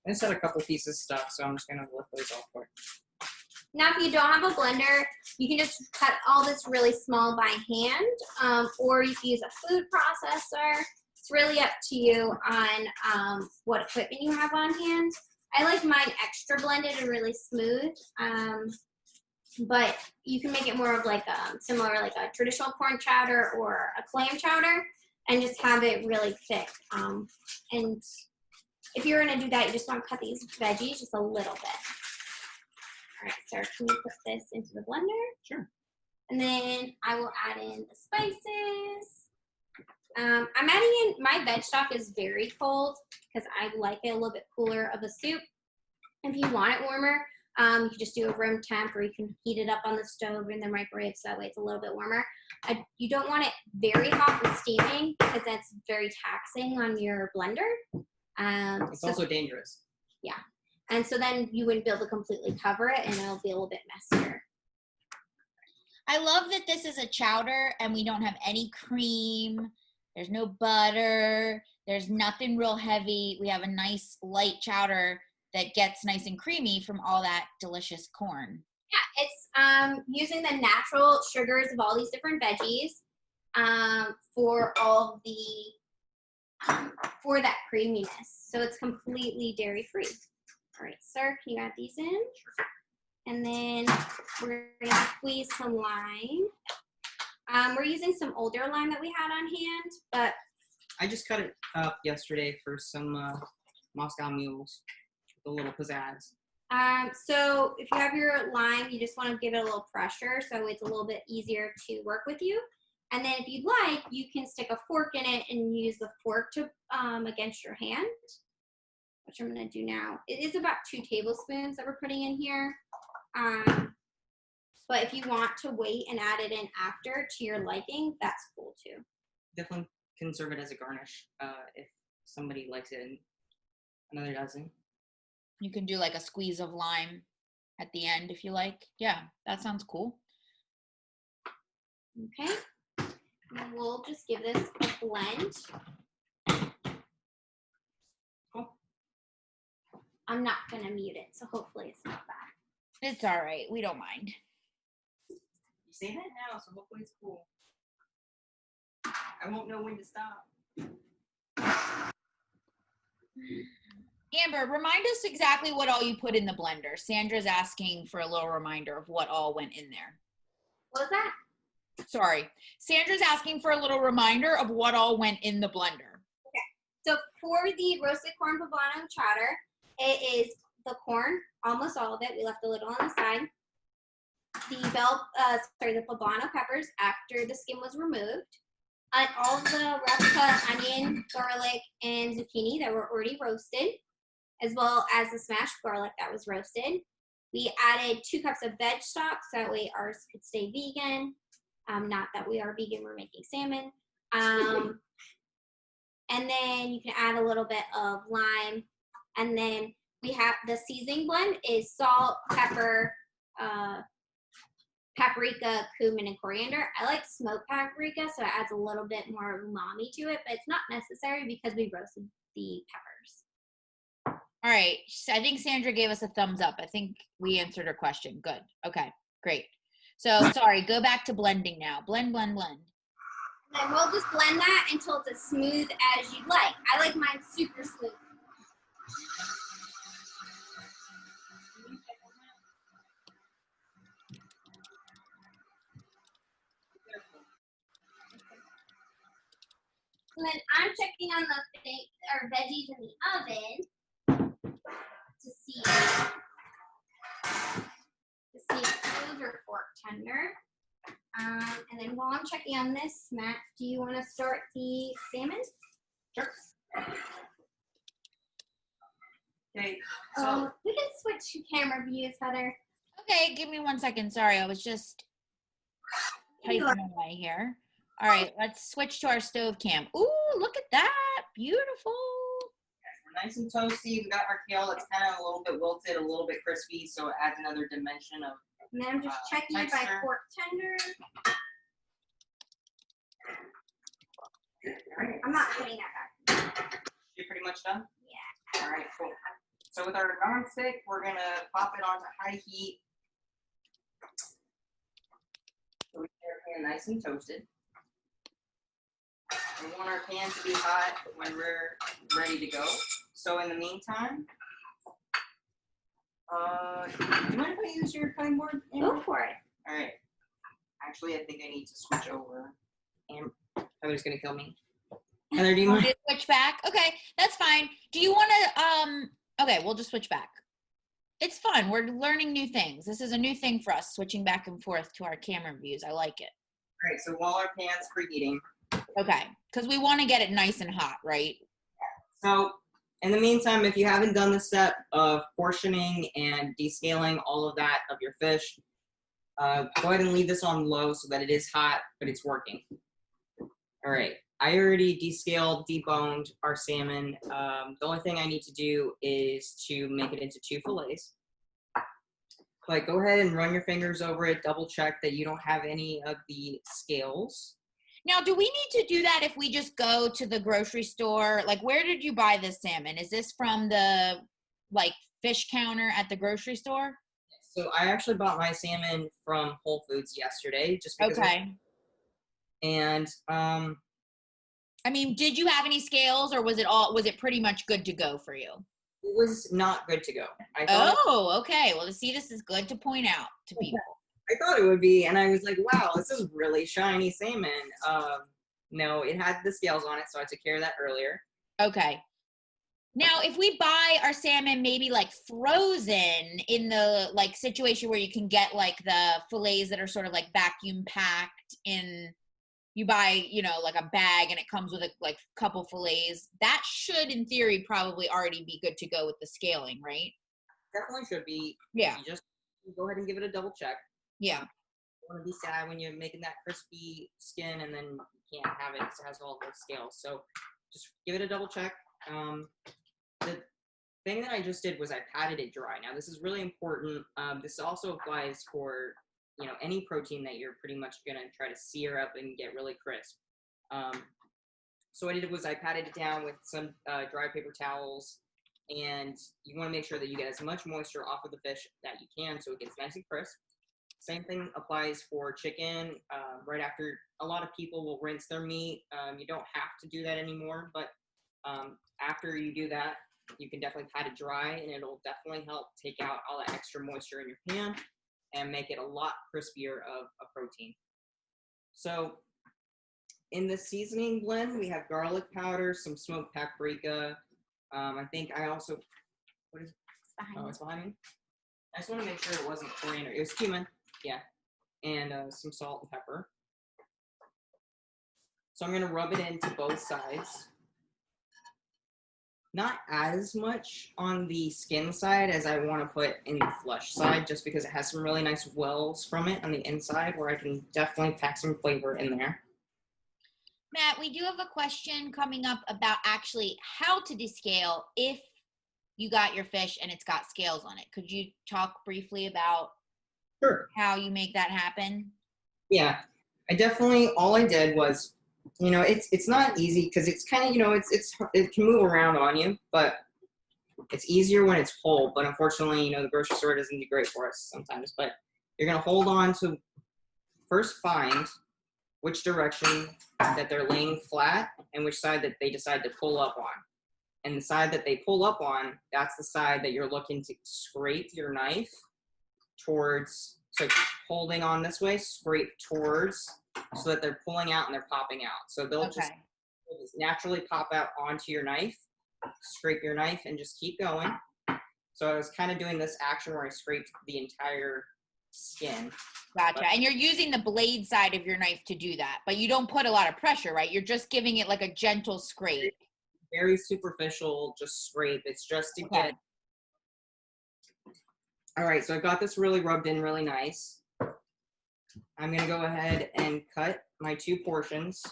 I just had a couple pieces stuck, so I'm just gonna lift those off quick. Now, if you don't have a blender, you can just cut all this really small by hand, or you can use a food processor. It's really up to you on what equipment you have on hand. I like mine extra blended and really smooth, but you can make it more of like similar like a traditional corn chowder or a clam chowder, and just have it really thick. And if you're gonna do that, you just want to cut these veggies just a little bit. All right, Sarah, can you put this into the blender? Sure. And then I will add in the spices. I'm adding in, my veg stock is very cold because I like it a little bit cooler of a soup. If you want it warmer, you can just do a room temp, or you can heat it up on the stove in the microwave so that way it's a little bit warmer. You don't want it very hot and steaming because that's very taxing on your blender. It's also dangerous. Yeah. And so then you wouldn't be able to completely cover it, and it'll be a little bit messier. I love that this is a chowder and we don't have any cream. There's no butter. There's nothing real heavy. We have a nice light chowder that gets nice and creamy from all that delicious corn. Yeah, it's using the natural sugars of all these different veggies for all the for that creaminess. So it's completely dairy free. All right, sir, can you add these in? And then we're gonna squeeze some lime. We're using some older lime that we had on hand, but I just cut it up yesterday for some Moscow mules with a little pizzazz. so if you have your lime, you just want to give it a little pressure so it's a little bit easier to work with you. And then if you'd like, you can stick a fork in it and use the fork to against your hand, which I'm going to do now. It is about 2 tablespoons that we're putting in here. But if you want to wait and add it in after to your liking, that's cool too. Definitely can serve it as a garnish if somebody likes it and another doesn't. You can do like a squeeze of lime at the end if you like. Yeah, that sounds cool. Okay. And we'll just give this a blend. Cool. I'm not going to mute it, so hopefully it's not bad. It's all right. We don't mind. You saying it now, so hopefully it's cool. I won't know when to stop. Amber, remind us exactly what all you put in the blender. Sandra's asking for a little reminder of what all went in there. What was that? Sorry. Sandra's asking for a little reminder of what all went in the blender. So for the roasted corn poblano chowder, it is the corn, almost all of it. We left a little on the side. The poblano peppers after the skin was removed. All the rough cut onion, garlic, and zucchini that were already roasted, as well as the smashed garlic that was roasted. We added 2 cups of veg stock so that way ours could stay vegan. Not that we are vegan, we're making salmon. And then you can add a little bit of lime. And then we have the seasoning blend is salt, pepper, paprika, cumin, and coriander. I like smoked paprika, so it adds a little bit more umami to it, but it's not necessary because we roasted the peppers. All right. I think Sandra gave us a thumbs up. I think we answered her question. Good. Okay, great. So sorry, go back to blending now. Blend, blend, blend. And then we'll just blend that until it's as smooth as you'd like. I like mine super smooth. And then I'm checking on our veggies in the oven to see if those are fork tender. And then while I'm checking on this, Matt, do you want to start the salmon? Sure. Okay, so We can switch camera views, Heather. Okay, give me 1 second. Sorry, I was just typing away here. All right, let's switch to our stove cam. Ooh, look at that. Beautiful. we're nice and toasty. We got our kale that's kind of a little bit wilted, a little bit crispy, so it adds another dimension of And then I'm just checking it by texture. fork tender. I'm not putting that back. You're pretty much done? Yeah. All right, cool. So with our nonstick, we're going to pop it onto high heat. So we get our pan nice and toasted. We want our pan to be hot when we're ready to go. So in the meantime, do you mind if I use your cutting board? Go for it. All right. Actually, I think I need to switch over. And Heather's gonna kill me. Heather, do you Want mind? me to switch back? Okay, that's fine. Do you want to, okay, we'll just switch back. It's fun. We're learning new things. This is a new thing for us, switching back and forth to our camera views. I like it. All right, so while our pan's preheating. Okay, because we want to get it nice and hot, right? So in the meantime, if you haven't done the step of portioning and descaling all of that of your fish, go ahead and leave this on low so that it is hot, but it's working. All right, I already descaled, deboned our salmon. The only thing I need to do is to make it into 2 fillets. But go ahead and run your fingers over it, double check that you don't have any of the scales. Now, do we need to do that if we just go to the grocery store? Like, where did you buy this salmon? Is this from the, like, fish counter at the grocery store? So I actually bought my salmon from Whole Foods yesterday, just because. Okay. And I mean, did you have any scales, or was it pretty much good to go for you? it was not good to go. I thought Oh, okay. Well, see, this is good to point out to people. I thought it would be, and I was like, wow, this is really shiny salmon. No, it had the scales on it, so I took care of that earlier. Okay. Now, if we buy our salmon maybe like frozen in the like situation where you can get like the fillets that are sort of like vacuum packed in, you buy, you know, like a bag and it comes with a like couple fillets, that should in theory probably already be good to go with the scaling, right? Definitely should be. Yeah. You just go ahead and give it a double check. Yeah. You want to be sad when you're making that crispy skin and then you can't have it because it has all those scales. So just give it a double check. The thing that I just did was I patted it dry. Now this is really important. This also applies for, you know, any protein that you're pretty much gonna try to sear up and get really crisp. So what I did was I patted it down with some dry paper towels, and you want to make sure that you get as much moisture off of the fish that you can so it gets nice and crisp. Same thing applies for chicken. Right after, a lot of people will rinse their meat. You don't have to do that anymore, but after you do that, you can definitely pat it dry, and it'll definitely help take out all that extra moisture in your pan and make it a lot crispier of a protein. So in the seasoning blend, we have garlic powder, some smoked paprika. I think I also, what is it? Oh, it's behind me. I just want to make sure it wasn't coriander. It was cumin, yeah, and some salt and pepper. So I'm gonna rub it into both sides. Not as much on the skin side as I want to put in the flesh side, just because it has some really nice wells from it on the inside where I can definitely pack some flavor in there. Matt, we do have a question coming up about actually how to descale if you got your fish and it's got scales on it. Could you talk briefly about Sure. how you make that happen? Yeah, I definitely, all I did was, you know, it's not easy because it's kind of, you know, it can move around on you, but it's easier when it's whole. But unfortunately, you know, the grocery store doesn't do great for us sometimes. But you're gonna hold on to, first find which direction that they're laying flat and which side that they decide to pull up on. And the side that they pull up on, that's the side that you're looking to scrape your knife towards. So holding on this way, scrape towards, so that they're pulling out and they're popping out. So they'll just naturally pop out onto your knife. Scrape your knife and just keep going. So I was kind of doing this action where I scraped the entire skin. Gotcha. And you're using the blade side of your knife to do that, but you don't put a lot of pressure, right? You're just giving it like a gentle scrape. Very superficial, just scrape. It's just to get. All right, so I've got this really rubbed in really nice. I'm gonna go ahead and cut my 2 portions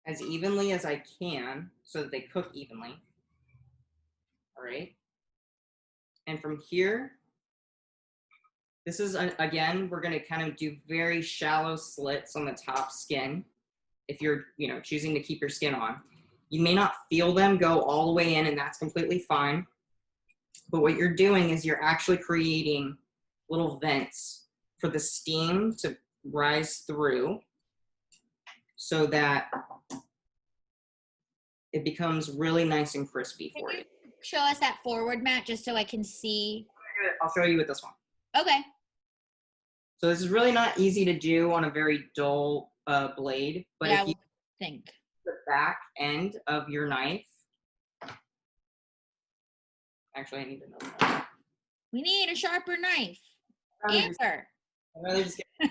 as evenly as I can so that they cook evenly. All right. And from here, this is, again, we're gonna kind of do very shallow slits on the top skin. If you're, you know, choosing to keep your skin on, you may not feel them go all the way in, and that's completely fine. But what you're doing is you're actually creating little vents for the steam to rise through so that it becomes really nice and crispy for you. Show us that forward, Matt, just so I can see. I'll show you with this one. Okay. So this is really not easy to do on a very dull blade, but yeah, if you think the back end of your knife, actually I need to know that. We need a sharper knife. Amber. I'd rather just get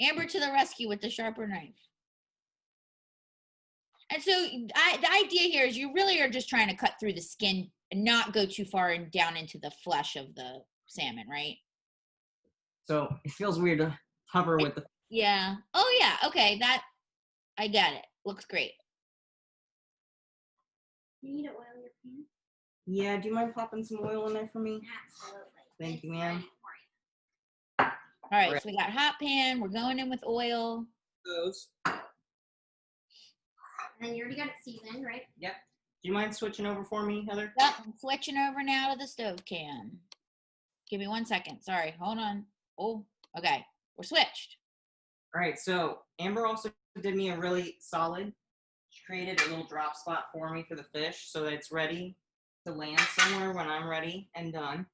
Amber to the rescue with the sharper knife. And so the idea here is you really are just trying to cut through the skin and not go too far and down into the flesh of the salmon, right? So it feels weird to hover with the. Yeah. Oh yeah. Okay. That I get it. Looks great. You need to oil your pan? Yeah. Do you mind popping some oil in there for me? Absolutely. Thank you, ma'am. All right. So we got hot pan. We're going in with oil. Those. And then you already got it seasoned, right? Yep. Do you mind switching over for me, Heather? Yep. I'm switching over now to the stove cam. Give me 1 second. Sorry. Hold on. Oh, okay. We're switched. All right. So Amber also did me a really solid. She created a little drop spot for me for the fish so that it's ready to land somewhere when I'm ready and done.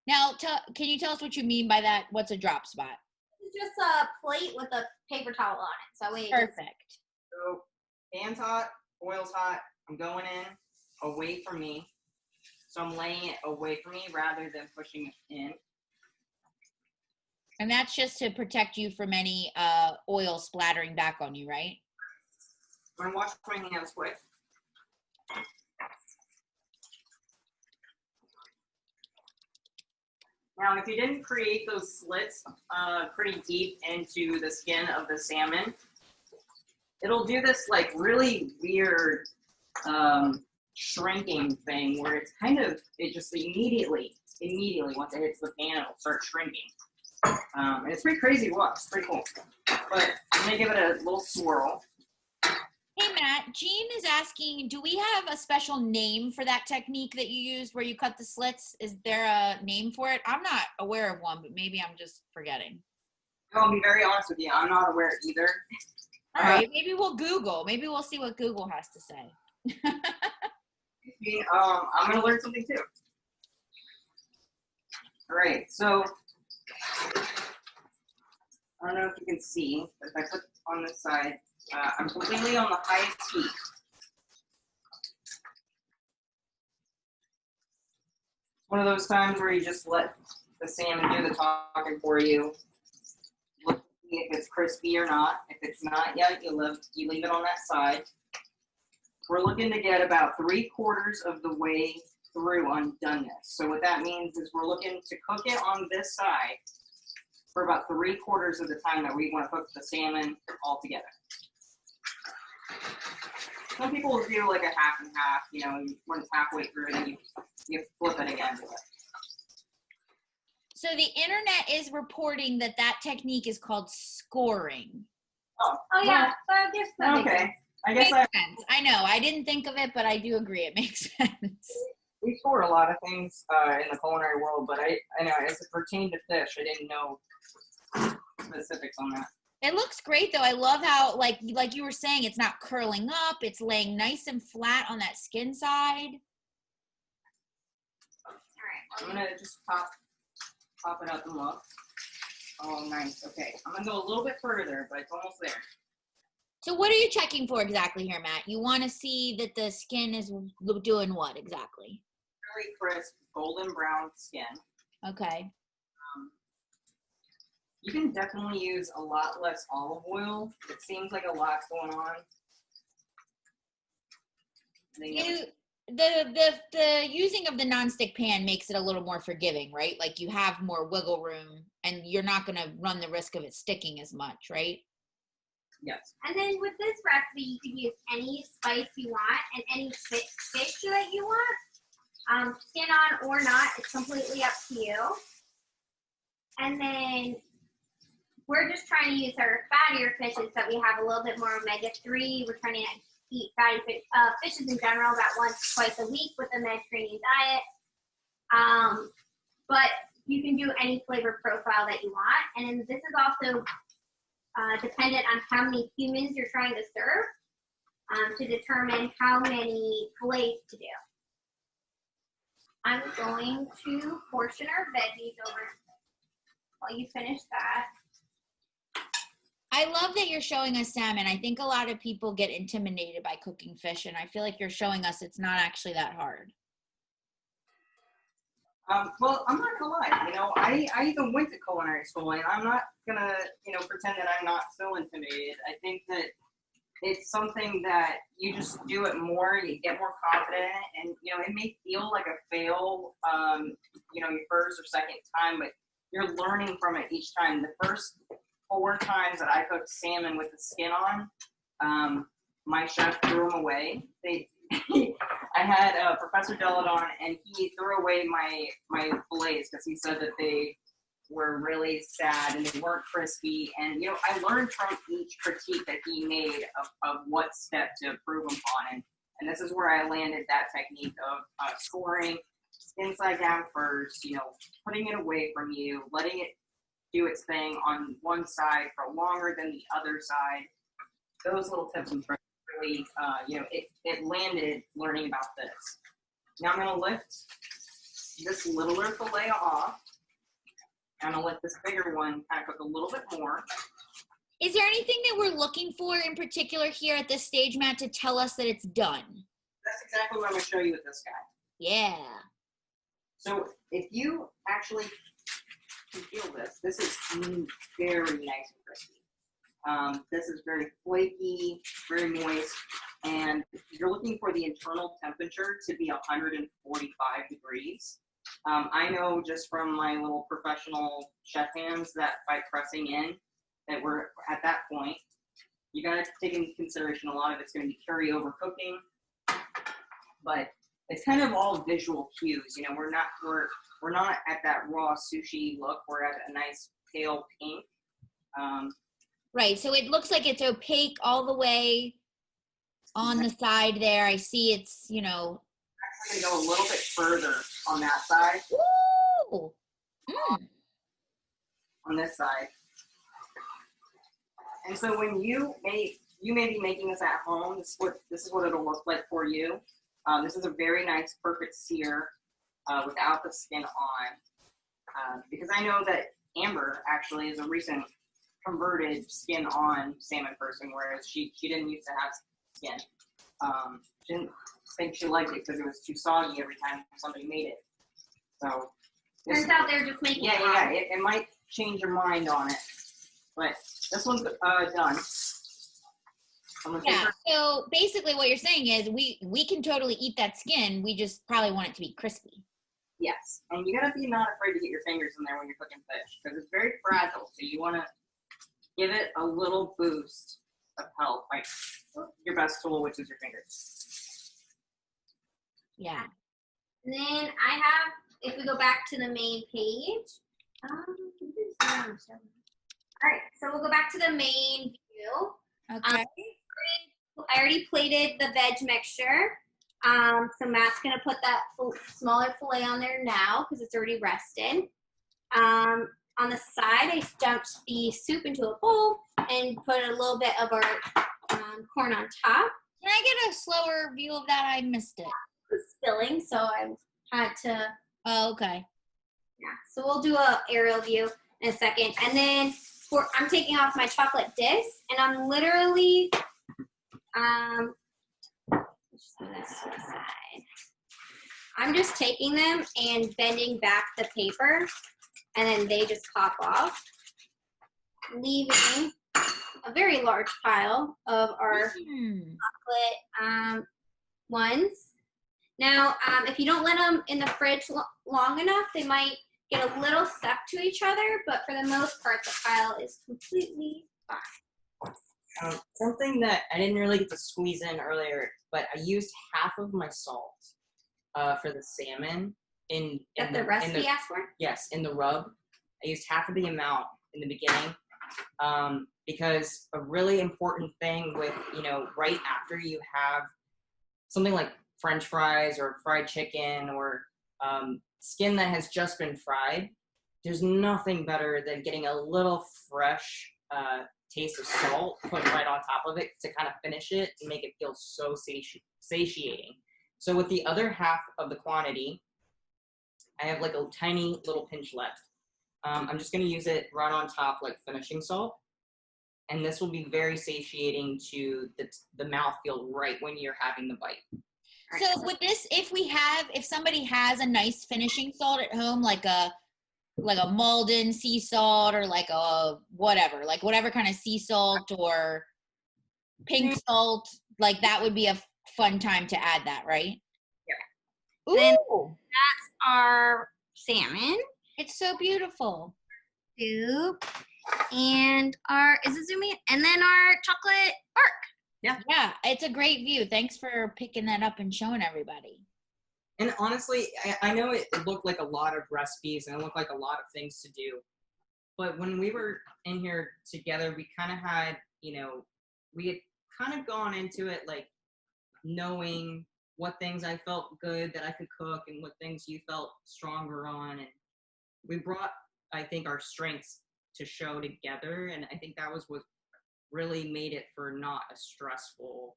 Now, can you tell us what you mean by that? What's a drop spot? It's just a plate with a paper towel on it. So it Perfect. So pan's hot, oil's hot. I'm going in away from me. So I'm laying it away from me rather than pushing it in. And that's just to protect you from any oil splattering back on you, right? I'm going to wash my hands quick. Now, if you didn't create those slits pretty deep into the skin of the salmon, it'll do this like really weird shrinking thing where it's kind of, it just immediately once it hits the pan, it'll start shrinking. And it's pretty crazy to watch. It's pretty cool. But I'm going to give it a little swirl. Hey, Matt, Jean is asking, do we have a special name for that technique that you used where you cut the slits? Is there a name for it? I'm not aware of one, but maybe I'm just forgetting. I'll be very honest with you. I'm not aware either. All right, maybe we'll Google. Maybe we'll see what Google has to say. I'm going to learn something too. All right, so I don't know if you can see, but if I put on this side, I'm completely on the highest heat. One of those times where you just let the salmon do the talking for you. Look if it's crispy or not. If it's not yet, you leave it on that side. We're looking to get about 3/4 of the way through on doneness. So what that means is we're looking to cook it on this side for about 3/4 of the time that we want to cook the salmon all together. Some people will do like a half and half, you know, and when it's halfway through, then you flip it again. So the internet is reporting that that technique is called scoring. Oh yeah, so I guess that makes sense. I guess Makes sense. I know. I didn't think of it, but I do agree. It makes sense. We score a lot of things in the culinary world, but I know as it pertained to fish, I didn't know specifics on that. It looks great though. I love how like you were saying, it's not curling up. It's laying nice and flat on that skin side. All right. I'm gonna just pop it up and look. Oh, nice. Okay, I'm gonna go a little bit further, but it's almost there. So what are you checking for exactly here, Matt? You want to see that the skin is doing what exactly? Really crisp, golden brown skin. Okay. You can definitely use a lot less olive oil. It seems like a lot's going on. The using of the nonstick pan makes it a little more forgiving, right? Like you have more wiggle room and you're not going to run the risk of it sticking as much, right? Yes. And then with this recipe, you could use any spice you want and any fish that you want. Skin on or not, it's completely up to you. And then we're just trying to use our fattier fishes that we have a little bit more omega-3. We're trying to eat fatty fishes in general about once, twice a week with the Mediterranean diet. But you can do any flavor profile that you want. And then this is also dependent on how many humans you're trying to serve to determine how many fillets to do. I'm going to portion our veggies over while you finish that. I love that you're showing us salmon. I think a lot of people get intimidated by cooking fish, and I feel like you're showing us it's not actually that hard. Well, I'm not gonna lie. You know, I even went to culinary school, and I'm not gonna, pretend that I'm not so intimidated. I think that it's something that you just do it more, you get more confident in it, and it may feel like a fail, your first or second time, but you're learning from it each time. The first 4 times that I cooked salmon with the skin on, my chef threw them away. I had Professor Deladon, and he threw away my fillets because he said that they were really sad and they weren't crispy. And I learned from each critique that he made of what step to improve upon. And this is where I landed that technique of scoring inside down first. Putting it away from you, letting it do its thing on one side for longer than the other side. Those little tips and tricks really, it landed learning about this. Now I'm going to lift this littler fillet off. I'm going to let this bigger one kind of cook a little bit more. Is there anything that we're looking for in particular here at this stage, Matt, to tell us that it's done? That's exactly what I'm going to show you with this guy. Yeah. So if you actually can feel this is very nice and crispy. This is very flaky, very moist, and you're looking for the internal temperature to be 145 degrees. I know just from my little professional chef hands that by pressing in, that we're at that point. You got to take into consideration a lot of it's going to be carryover cooking, but it's kind of all visual cues. We're not at that raw sushi look. We're at a nice pale pink. Right. So it looks like it's opaque all the way on the side there. I see it's, you know. I'm gonna go a little bit further on that side. Woo! Mm. On this side. And so when you may be making this at home, this is what it'll look like for you. This is a very nice, perfect sear without the skin on. Because I know that Amber actually is a recent converted skin on salmon person, whereas she didn't used to have skin. She didn't think she liked it because it was too soggy every time somebody made it. So turns out they're just making it. Yeah, it might change your mind on it, but this one's done. Yeah. So basically, what you're saying is we can totally eat that skin. We just probably want it to be crispy. Yes, and you gotta be not afraid to get your fingers in there when you're cooking fish because it's very fragile. So you want to give it a little boost of help, like your best tool, which is your fingers. Yeah. And then I have, if we go back to the main page, all right, so we'll go back to the main view. Okay. I already plated the veg mixture. So Matt's gonna put that smaller fillet on there now because it's already rested. On the side, I dumped the soup into a bowl and put a little bit of our corn on top. Can I get a slower view of that? I missed it. It was spilling, so I had to. Oh, okay. Yeah, so we'll do a aerial view in a second. And then I'm taking off my chocolate disc, and I'm literally, let's just move this to the side. I'm just taking them and bending back the paper, and then they just pop off, leaving a very large pile of our chocolate ones. Now, if you don't let them in the fridge long enough, they might get a little stuck to each other, but for the most part, the pile is completely fine. Something that I didn't really get to squeeze in earlier, but I used half of my salt for the salmon in the recipe asked for? Yes, in the rub. I used half of the amount in the beginning because a really important thing with, right after you have something like French fries or fried chicken or skin that has just been fried, there's nothing better than getting a little fresh taste of salt put right on top of it to kind of finish it and make it feel so satiating. So with the other half of the quantity, I have like a tiny little pinch left. I'm just going to use it right on top like finishing salt. And this will be very satiating to the mouthfeel right when you're having the bite. So with this, if somebody has a nice finishing salt at home, like a Malden sea salt or like a whatever kind of sea salt or pink salt, like that would be a fun time to add that, right? Yeah. Then that's our salmon. It's so beautiful. Soup. And is it zooming? And then our chocolate bark. Yeah, it's a great view. Thanks for picking that up and showing everybody. And honestly, I know it looked like a lot of recipes and it looked like a lot of things to do. But when we were in here together, we kind of had, we had kind of gone into it like knowing what things I felt good that I could cook and what things you felt stronger on. And we brought, I think, our strengths to show together. And I think that was what really made it for not a stressful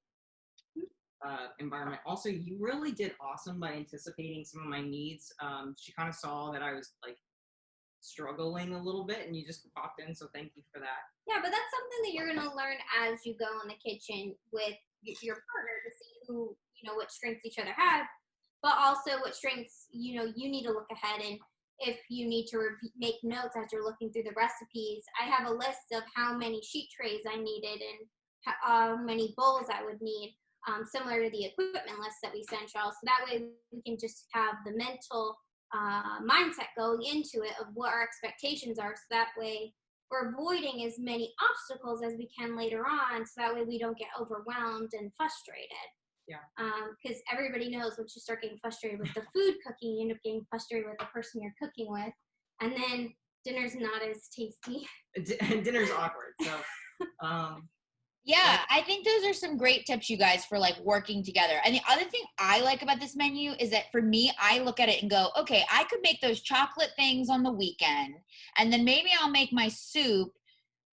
environment. Also, you really did awesome by anticipating some of my needs. She kind of saw that I was like struggling a little bit and you just popped in, so thank you for that. Yeah, but that's something that you're going to learn as you go in the kitchen with your partner to see who, what strengths each other have, but also what strengths, you need to look ahead and if you need to make notes as you're looking through the recipes. I have a list of how many sheet trays I needed and how many bowls I would need, similar to the equipment list that we sent y'all. So that way we can just have the mental mindset going into it of what our expectations are. So that way we're avoiding as many obstacles as we can later on. So that way we don't get overwhelmed and frustrated. Yeah. Because everybody knows once you start getting frustrated with the food cooking, you end up getting frustrated with the person you're cooking with. And then dinner's not as tasty. Dinner's awkward. So, Yeah, I think those are some great tips, you guys, for like working together. And the other thing I like about this menu is that for me, I look at it and go, okay, I could make those chocolate things on the weekend, and then maybe I'll make my soup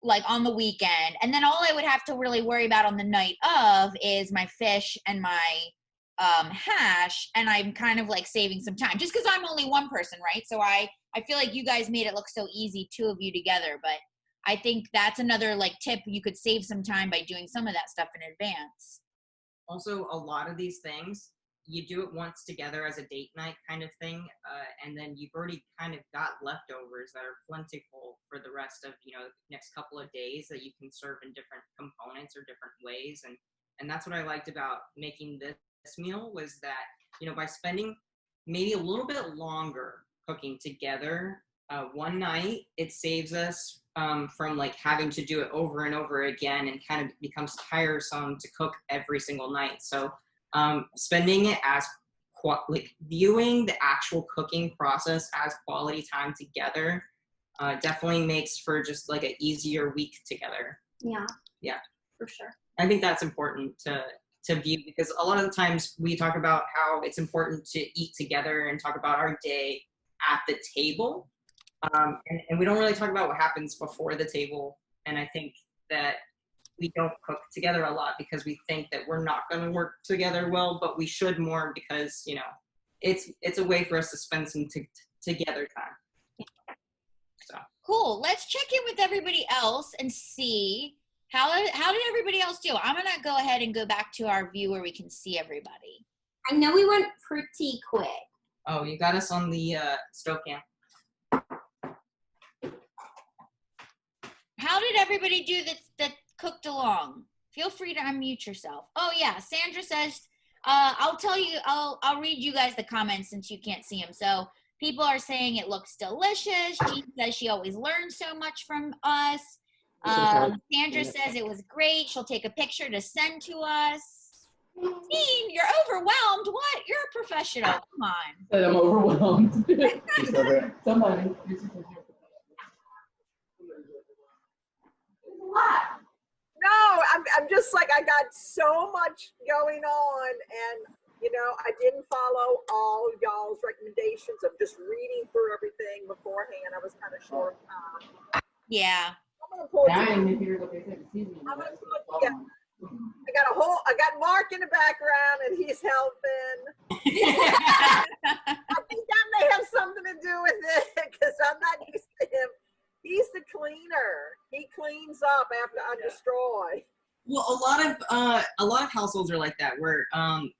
like on the weekend. And then all I would have to really worry about on the night of is my fish and my hash. And I'm kind of like saving some time just because I'm only one person, right? So I feel like you guys made it look so easy, two of you together, but I think that's another like tip. You could save some time by doing some of that stuff in advance. Also, a lot of these things, you do it once together as a date night kind of thing, and then you've already kind of got leftovers that are plentiful for the rest of, next couple of days that you can serve in different components or different ways. And that's what I liked about making this meal was that, by spending maybe a little bit longer cooking together one night, it saves us from like having to do it over and over again, and kind of becomes tiresome to cook every single night. So spending it as viewing the actual cooking process as quality time together definitely makes for just like an easier week together. Yeah, for sure. I think that's important to view, because a lot of the times we talk about how it's important to eat together and talk about our day at the table. And we don't really talk about what happens before the table. And I think that we don't cook together a lot because we think that we're not going to work together well, but we should more because, it's a way for us to spend some together time. So Cool. Let's check in with everybody else and see how did everybody else do? I'm going to go ahead and go back to our view where we can see everybody. I know we went pretty quick. Oh, you got us on the stove cam. How did everybody do that cooked along? Feel free to unmute yourself. Oh yeah, Sandra says, I'll read you guys the comments since you can't see them. So people are saying it looks delicious. Jean says she always learns so much from us. Sandra says it was great. She'll take a picture to send to us. Jean, you're overwhelmed. What? You're a professional. Come on. I'm overwhelmed. Somebody. No, I'm just like, I got so much going on, and I didn't follow all y'all's recommendations of just reading through everything beforehand. I was kind of short of time. Yeah. I'm gonna pull I it. didn't hear what they said. I got Mark in the background, and he's helping. I think that may have something to do with it because I'm not used to him. He's the cleaner. He cleans up after I destroy. Well, a lot of households are like that, where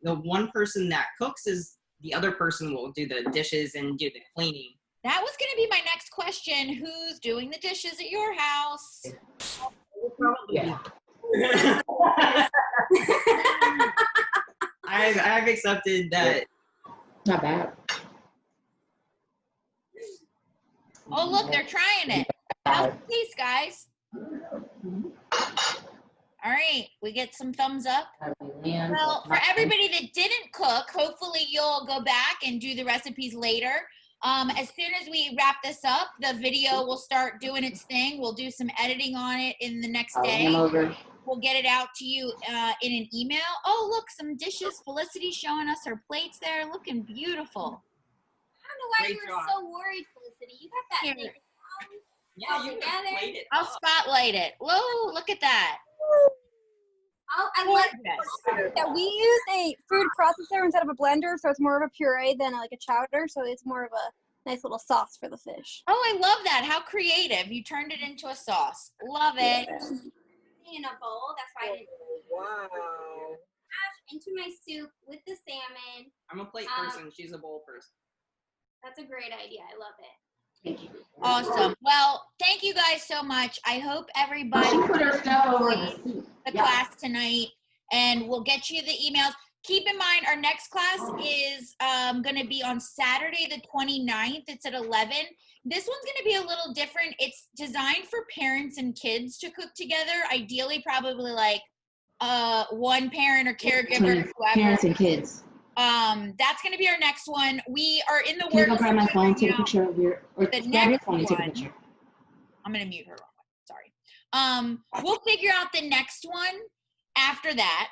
the one person that cooks is the other person will do the dishes and do the cleaning. That was going to be my next question. Who's doing the dishes at your house? Yeah. I've accepted that. Not bad. Oh, look, they're trying it. How's the taste, guys? All right, we get some thumbs up. Well, for everybody that didn't cook, hopefully you'll go back and do the recipes later. As soon as we wrap this up, the video will start doing its thing. We'll do some editing on it in the next day. We'll get it out to you in an email. Oh, look, some dishes. Felicity's showing us her plates there, looking beautiful. I don't know why Great you were job. so worried, Felicity. You got that Here. thing Yeah, all you together. played it. I'll spotlight it. Whoa, look at that. Oh, I like Gorgeous. Yeah, we use a food processor instead of a blender, so it's more of a puree than like a chowder, so it's more of a nice little sauce for the fish. Oh, I love that. How creative. You turned it into a sauce. Love it. in a bowl. That's why I didn't Wow. mash into my soup with the salmon. I'm a plate person. She's a bowl person. That's a great idea. I love it. Thank you. Awesome. Well, thank you guys so much. I hope everybody She put her stuff over the enjoyed soup. the Yeah. class tonight, and we'll get you the emails. Keep in mind, our next class is going to be on Saturday, the 29th. It's at 11. This one's going to be a little different. It's designed for parents and kids to cook together. Ideally, probably like one parent or caregiver, whoever. Parents and kids. That's going to be our next one. We are in the Can you go works grab my of phone, figuring take a out- picture of your, or the grab your next phone and take a one. picture. I'm going to mute her. Sorry. We'll figure out the next one after that.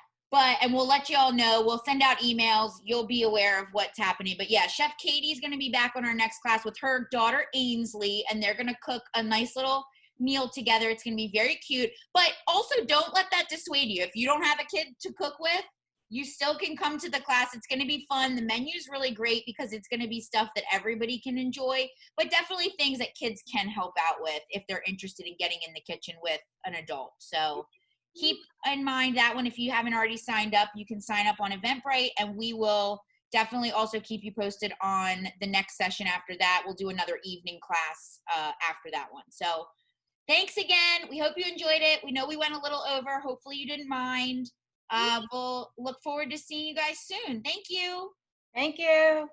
And we'll let you all know. We'll send out emails. You'll be aware of what's happening. But yeah, Chef Katie's going to be back on our next class with her daughter Ainsley, and they're going to cook a nice little meal together. It's going to be very cute. But also, don't let that dissuade you. If you don't have a kid to cook with, you still can come to the class. It's going to be fun. The menu's really great because it's going to be stuff that everybody can enjoy, but definitely things that kids can help out with if they're interested in getting in the kitchen with an adult. So keep in mind that one. If you haven't already signed up, you can sign up on Eventbrite, and we will definitely also keep you posted on the next session after that. We'll do another evening class after that one. So thanks again. We hope you enjoyed it. We know we went a little over. Hopefully you didn't mind. We'll look forward to seeing you guys soon. Thank you. Thank you.